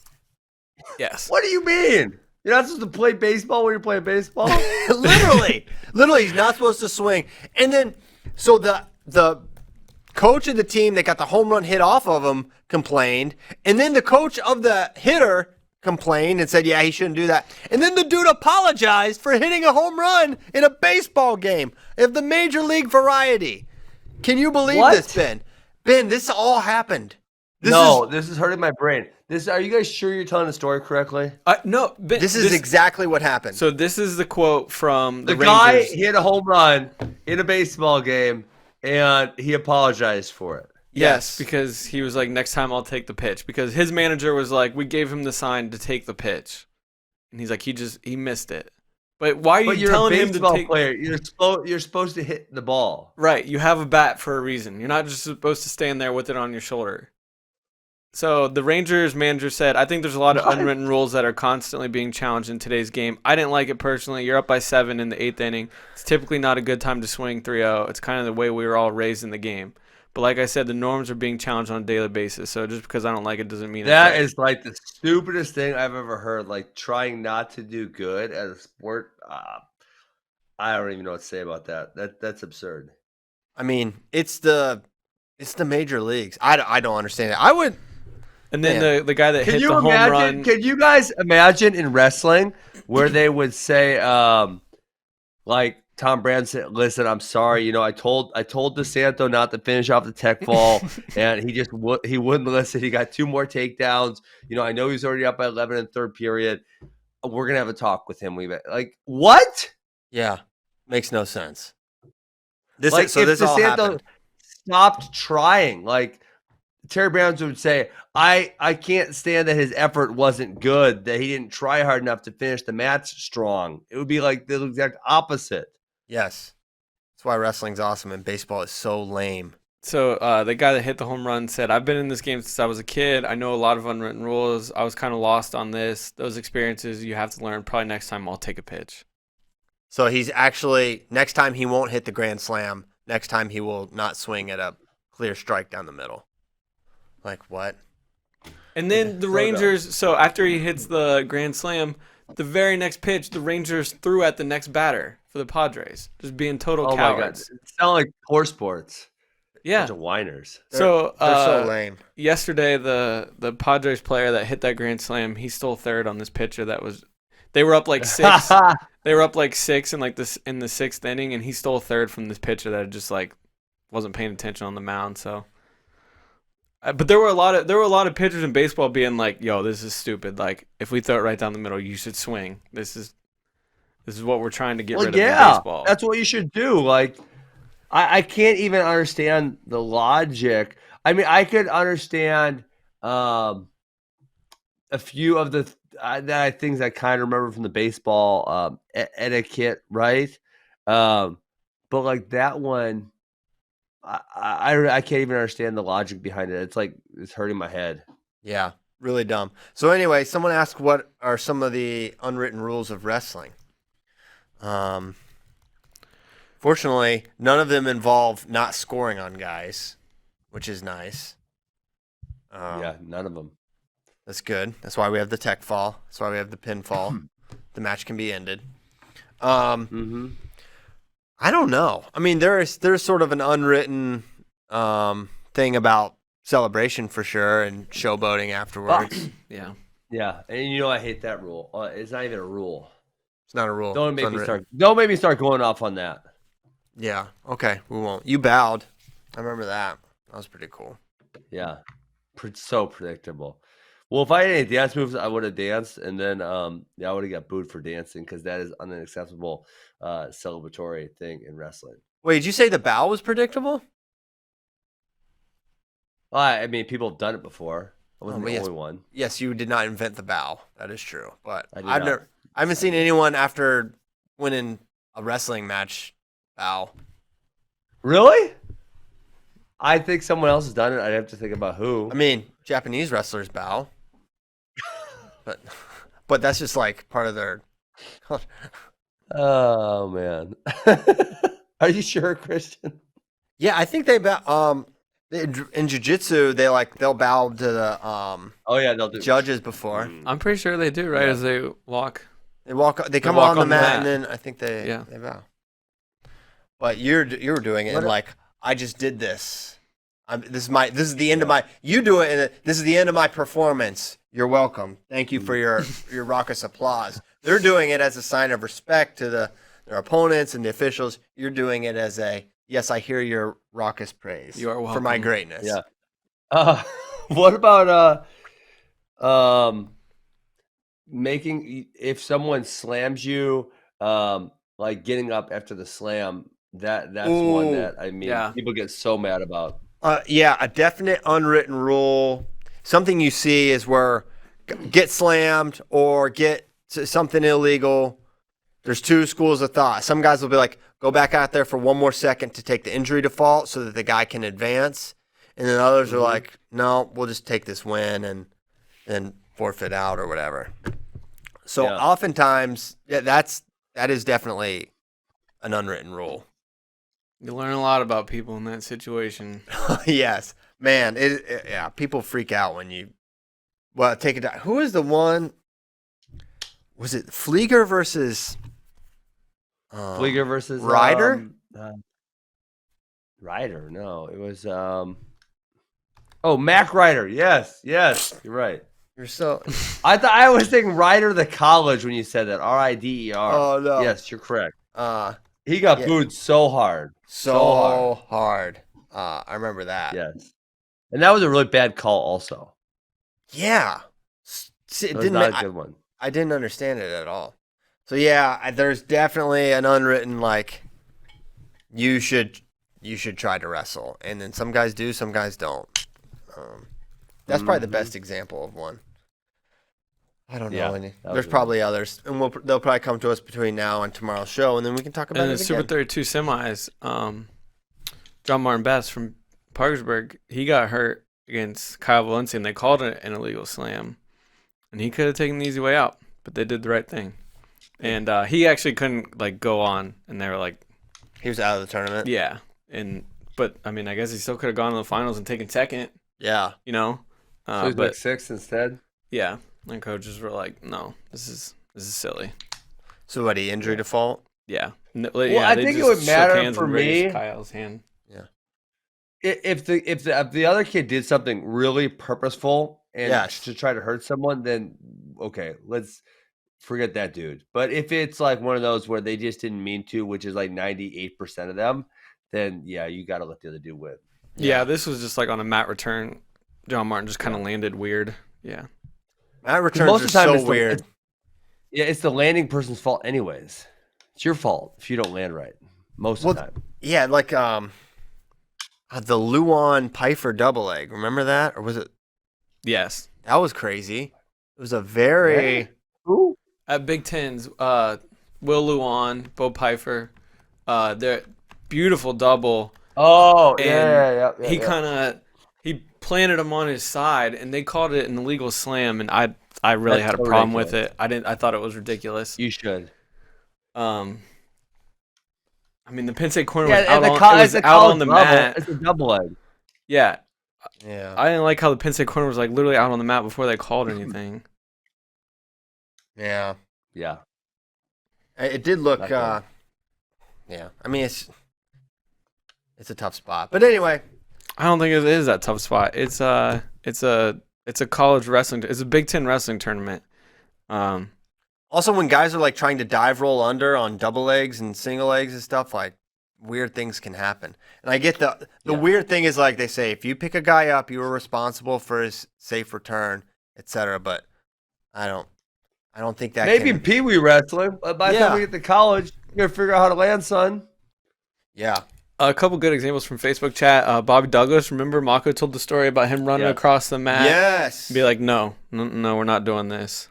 Yes. What do you mean? You're not supposed to play baseball when you're playing baseball? Literally, he's not supposed to swing. And then, so the coach of the team that got the home run hit off of him complained, and then the coach of the hitter complained and said, yeah, he shouldn't do that. And then the dude apologized for hitting a home run in a baseball game of the major league variety. Can you believe this, Ben? Ben, this all happened. This is hurting my brain. Are you guys sure you're telling the story correctly? No, This is exactly what happened. So this is the quote from The Rangers. guy hit a home run in a baseball game, and he apologized for it. Yes, because he was like, next time I'll take the pitch. Because his manager was like, we gave him the sign to take the pitch. And he's like, he missed it. But why are you telling him to take... But you're a baseball player. You're supposed to hit the ball. Right. You have a bat for a reason. You're not just supposed to stand there with it on your shoulder. So the Rangers manager said, I think there's a lot of unwritten rules that are constantly being challenged in today's game. I didn't like it personally. You're up by 7 in the 8th inning. It's typically not a good time to swing 3-0. It's kind of the way we were all raised in the game. But like I said, the norms are being challenged on a daily basis. So just because I don't like it doesn't mean that it's right. is like the stupidest thing I've ever heard. Like trying not to do good at a sport. I don't even know what to say about that. That's absurd. I mean, it's the major leagues. I don't understand it. I would. And then the guy that hit the home run. Can you guys imagine in wrestling where they would say, like Tom Brand said, "Listen, I'm sorry. You know, I told DeSanto not to finish off the tech fall, and he wouldn't listen. He got 2 more takedowns. You know, I know he's already up by 11 in the 3rd period. We're gonna have a talk with him. Like what? Yeah, makes no sense. This all happened. Stopped trying. Like Terry Browns would say, I can't stand that his effort wasn't good, that he didn't try hard enough to finish the match strong. It would be like the exact opposite. Yes. That's why wrestling's awesome and baseball is so lame. So the guy that hit the home run said, I've been in this game since I was a kid. I know a lot of unwritten rules. I was kind of lost on this. Those experiences you have to learn. Probably next time I'll take a pitch. So he's actually, next time he won't hit the grand slam. Next time he will not swing at a clear strike down the middle. Like what? And then the Rangers, so after he hits the grand slam, the very next pitch, the Rangers threw at the next batter for the Padres. Just being total cowards. My God. It sounds like poor sports. Yeah. Bunch of whiners. They're so lame. Yesterday, the Padres player that hit that grand slam, he stole third on this pitcher that was they were up like 6. They were up like 6 in the 6th inning, and he stole third from this pitcher that just like wasn't paying attention on the mound. So, but there were a lot of pitchers in baseball being like, "Yo, this is stupid. Like, if we throw it right down the middle, you should swing. This is what we're trying to get rid of in baseball." That's what you should do. Like, I can't even understand the logic. I mean, I could understand a few of the things I kind of remember from the baseball etiquette, right? But like that one, I can't even understand the logic behind it. It's like it's hurting my head. Yeah, really dumb. So anyway, someone asked what are some of the unwritten rules of wrestling. Fortunately, none of them involve not scoring on guys, which is nice. Yeah, none of them. That's good. That's why we have the tech fall. That's why we have the pinfall. The match can be ended. I don't know. I mean, there's sort of an unwritten thing about celebration for sure and showboating afterwards. Yeah. Yeah, and you know I hate that rule. It's not even a rule. It's not a rule. Don't make me start going off on that. Yeah. Okay. We won't. You bowed. I remember that. That was pretty cool. Yeah. So predictable. Well, if I had any dance moves, I would have danced, and then I would have got booed for dancing because that is an unacceptable celebratory thing in wrestling. Wait, did you say the bow was predictable? Well, I mean, people have done it before. I wasn't the only one. Yes, you did not invent the bow. That is true. But I haven't seen anyone after winning a wrestling match bow. Really? I think someone else has done it. I'd have to think about who. I mean, Japanese wrestlers bow. But that's just like part of their. Oh man, are you sure, Christian? Yeah, I think they bow. In jiu-jitsu, they'll bow to the they'll do judges before. I'm pretty sure they do, right? Yeah. As they walk. They come on the mat, and then I think they bow. But you were doing it, and like I just did this. This is the end of my. You do it, and this is the end of my performance. You're welcome. Thank you for your raucous applause. They're doing it as a sign of respect to their opponents and the officials. You're doing it as a yes, I hear your raucous praise. You are welcome for my greatness. Yeah. What about Making if someone slams you, like getting up after the slam, that's one that people get so mad about. Yeah, a definite unwritten rule. Something you see is where get slammed or get something illegal. There's two schools of thought. Some guys will be like, go back out there for one more second to take the injury default so that the guy can advance. And then others are like, no, we'll just take this win and then forfeit out or whatever. So oftentimes, that is definitely an unwritten rule. You learn a lot about people in that situation. Yes, man. People freak out when you. Well, take it down. Who is the one? Was it Flieger versus? Flieger versus Ryder. Ryder. No, it was. Mac Ryder. Yes, you're right. You're so. I was thinking Ryder the college when you said that. RIDER. Oh no. Yes, you're correct. He got Yeah. booed so hard. So hard. I remember that. Yes. And that was a really bad call also. Yeah. It was not a good one. I didn't understand it at all. So yeah, there's definitely an unwritten like you should try to wrestle. And then some guys do, some guys don't. That's probably the best example of one. I don't know any. There's probably others, and they'll probably come to us between now and tomorrow's show, and then we can talk about it in the again. Super 32 semis, John Martin Best from Parkersburg, he got hurt against Kyle Valencia, and they called it an illegal slam, and he could have taken the easy way out, but they did the right thing, and he actually couldn't like go on, and they were like, he was out of the tournament. Yeah, but I mean, I guess he still could have gone to the finals and taken second. Yeah, you know, so he's like sixth instead. Yeah. And coaches were like, "No, this is silly." So what? He injury default? Yeah. I think it would matter for me. Kyle's hand. Yeah. If the other kid did something really purposeful and to try to hurt someone, then okay, let's forget that dude. But if it's like one of those where they just didn't mean to, which is like 98% of them, then you got to let the other dude win. Yeah, this was just like on a mat return. John Martin just kind of landed weird. Yeah. Mat returns are so weird. It's the landing person's fault anyways. It's your fault if you don't land right most of the time. Yeah, like the Luan Pfeiffer double leg. Remember that? Or was it? Yes. That was crazy. It was a very... Who? At Big Tens, Will Luan, Bo Pfeiffer, their beautiful double. Oh, yeah. He planted him on his side, and they called it an illegal slam, and I really had a problem with it. I thought it was ridiculous. You should. I mean, the Penn State corner was out on the mat. It's a double leg. Yeah. Yeah. I didn't like how the Penn State corner was like literally out on the mat before they called anything. Yeah. Yeah. It did look. I mean, it's a tough spot, but anyway. I don't think it is that tough spot. It's a college wrestling. It's a Big Ten wrestling tournament. Also, when guys are like trying to dive roll under on double legs and single legs and stuff, like weird things can happen. And I get the weird thing is like they say if you pick a guy up, you are responsible for his safe return, etc. But I don't think that maybe Pee Wee wrestling. But by the time we get to college, you're gonna figure out how to land, son. Yeah. A couple good examples from Facebook chat. Bobby Douglas, remember Mako told the story about him running across the mat? Yes. Be like, no, we're not doing this.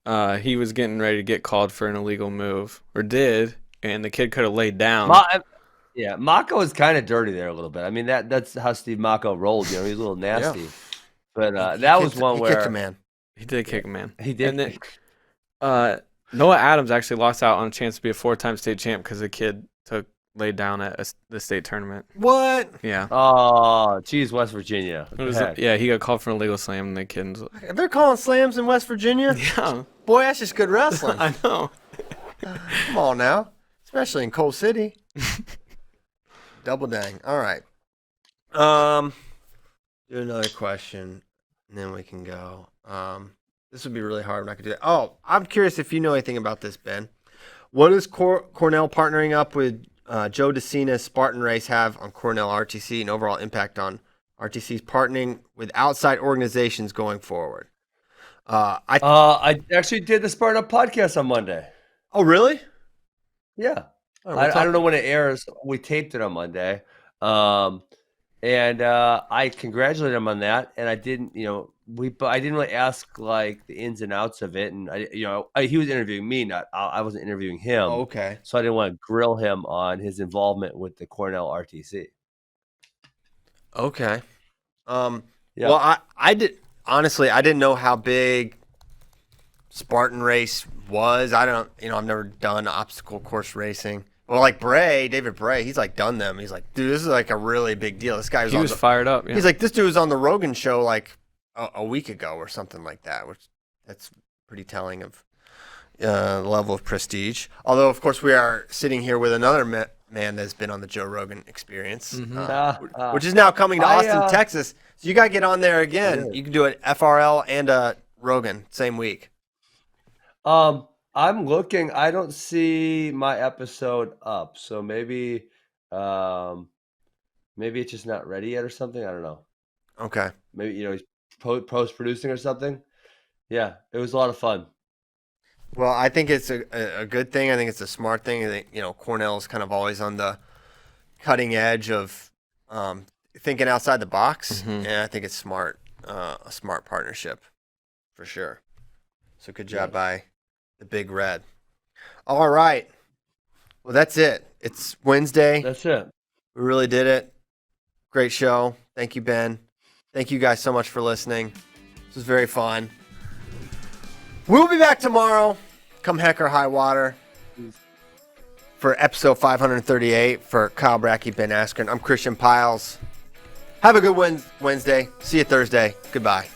He was getting ready to get called for an illegal move, or did, and the kid could have laid down. Mako is kind of dirty there a little bit. I mean, that's how Steve Mako rolled. You know, he's a little nasty. Yeah. But that was one where he kicked a man. He did kick a man. He did. And then Noah Adams actually lost out on a chance to be a 4-time state champ because the kid laid down at the state tournament. What? Yeah. Oh, geez, West Virginia. He got called for an illegal slam, and the kids. They're calling slams in West Virginia? Yeah. Boy, that's just good wrestling. I know. Come on now. Especially in Coal City. Double dang. All right. Do another question, and then we can go. This would be really hard. I'm not going to do that. Oh, I'm curious if you know anything about this, Ben. What does Cornell partnering up with Joe DeCina's Spartan race have on Cornell RTC and overall impact on RTC's partnering with outside organizations going forward? I actually did the Spartan Up podcast on Monday. Oh, really? Yeah. All I don't know when it airs. We taped it on Monday. And I congratulated him on that. And I didn't, I didn't really ask like the ins and outs of it. And he was interviewing me, I wasn't interviewing him. Oh, okay. So I didn't want to grill him on his involvement with the Cornell RTC. Okay. Yeah. Well, I didn't know how big Spartan race was. I've never done obstacle course racing. Well, like David Bray, he's like done them. He's like, dude, this is like a really big deal. This guy was fired up. Yeah. He's like, this dude was on the Rogan show like a week ago or something like that, which that's pretty telling of the level of prestige. Although, of course, we are sitting here with another man that's been on the Joe Rogan Experience, which is now coming to Austin, Texas. So you got to get on there again. Yeah. You can do it FRL and Rogan same week. I'm looking. I don't see my episode up, so maybe it's just not ready yet or something. I don't know. Okay. Maybe he's post producing or something. Yeah, it was a lot of fun. Well, I think it's a good thing. I think it's a smart thing. I think, Cornell's kind of always on the cutting edge of thinking outside the box, and I think it's smart, a smart partnership for sure. So good job by the Big Red. All right. Well, that's it. It's Wednesday. That's it. We really did it. Great show. Thank you, Ben. Thank you guys so much for listening. This was very fun. We'll be back tomorrow, come heck or high water, for episode 538 for Kyle Brackey, Ben Askren. I'm Christian Piles. Have a good Wednesday. See you Thursday. Goodbye.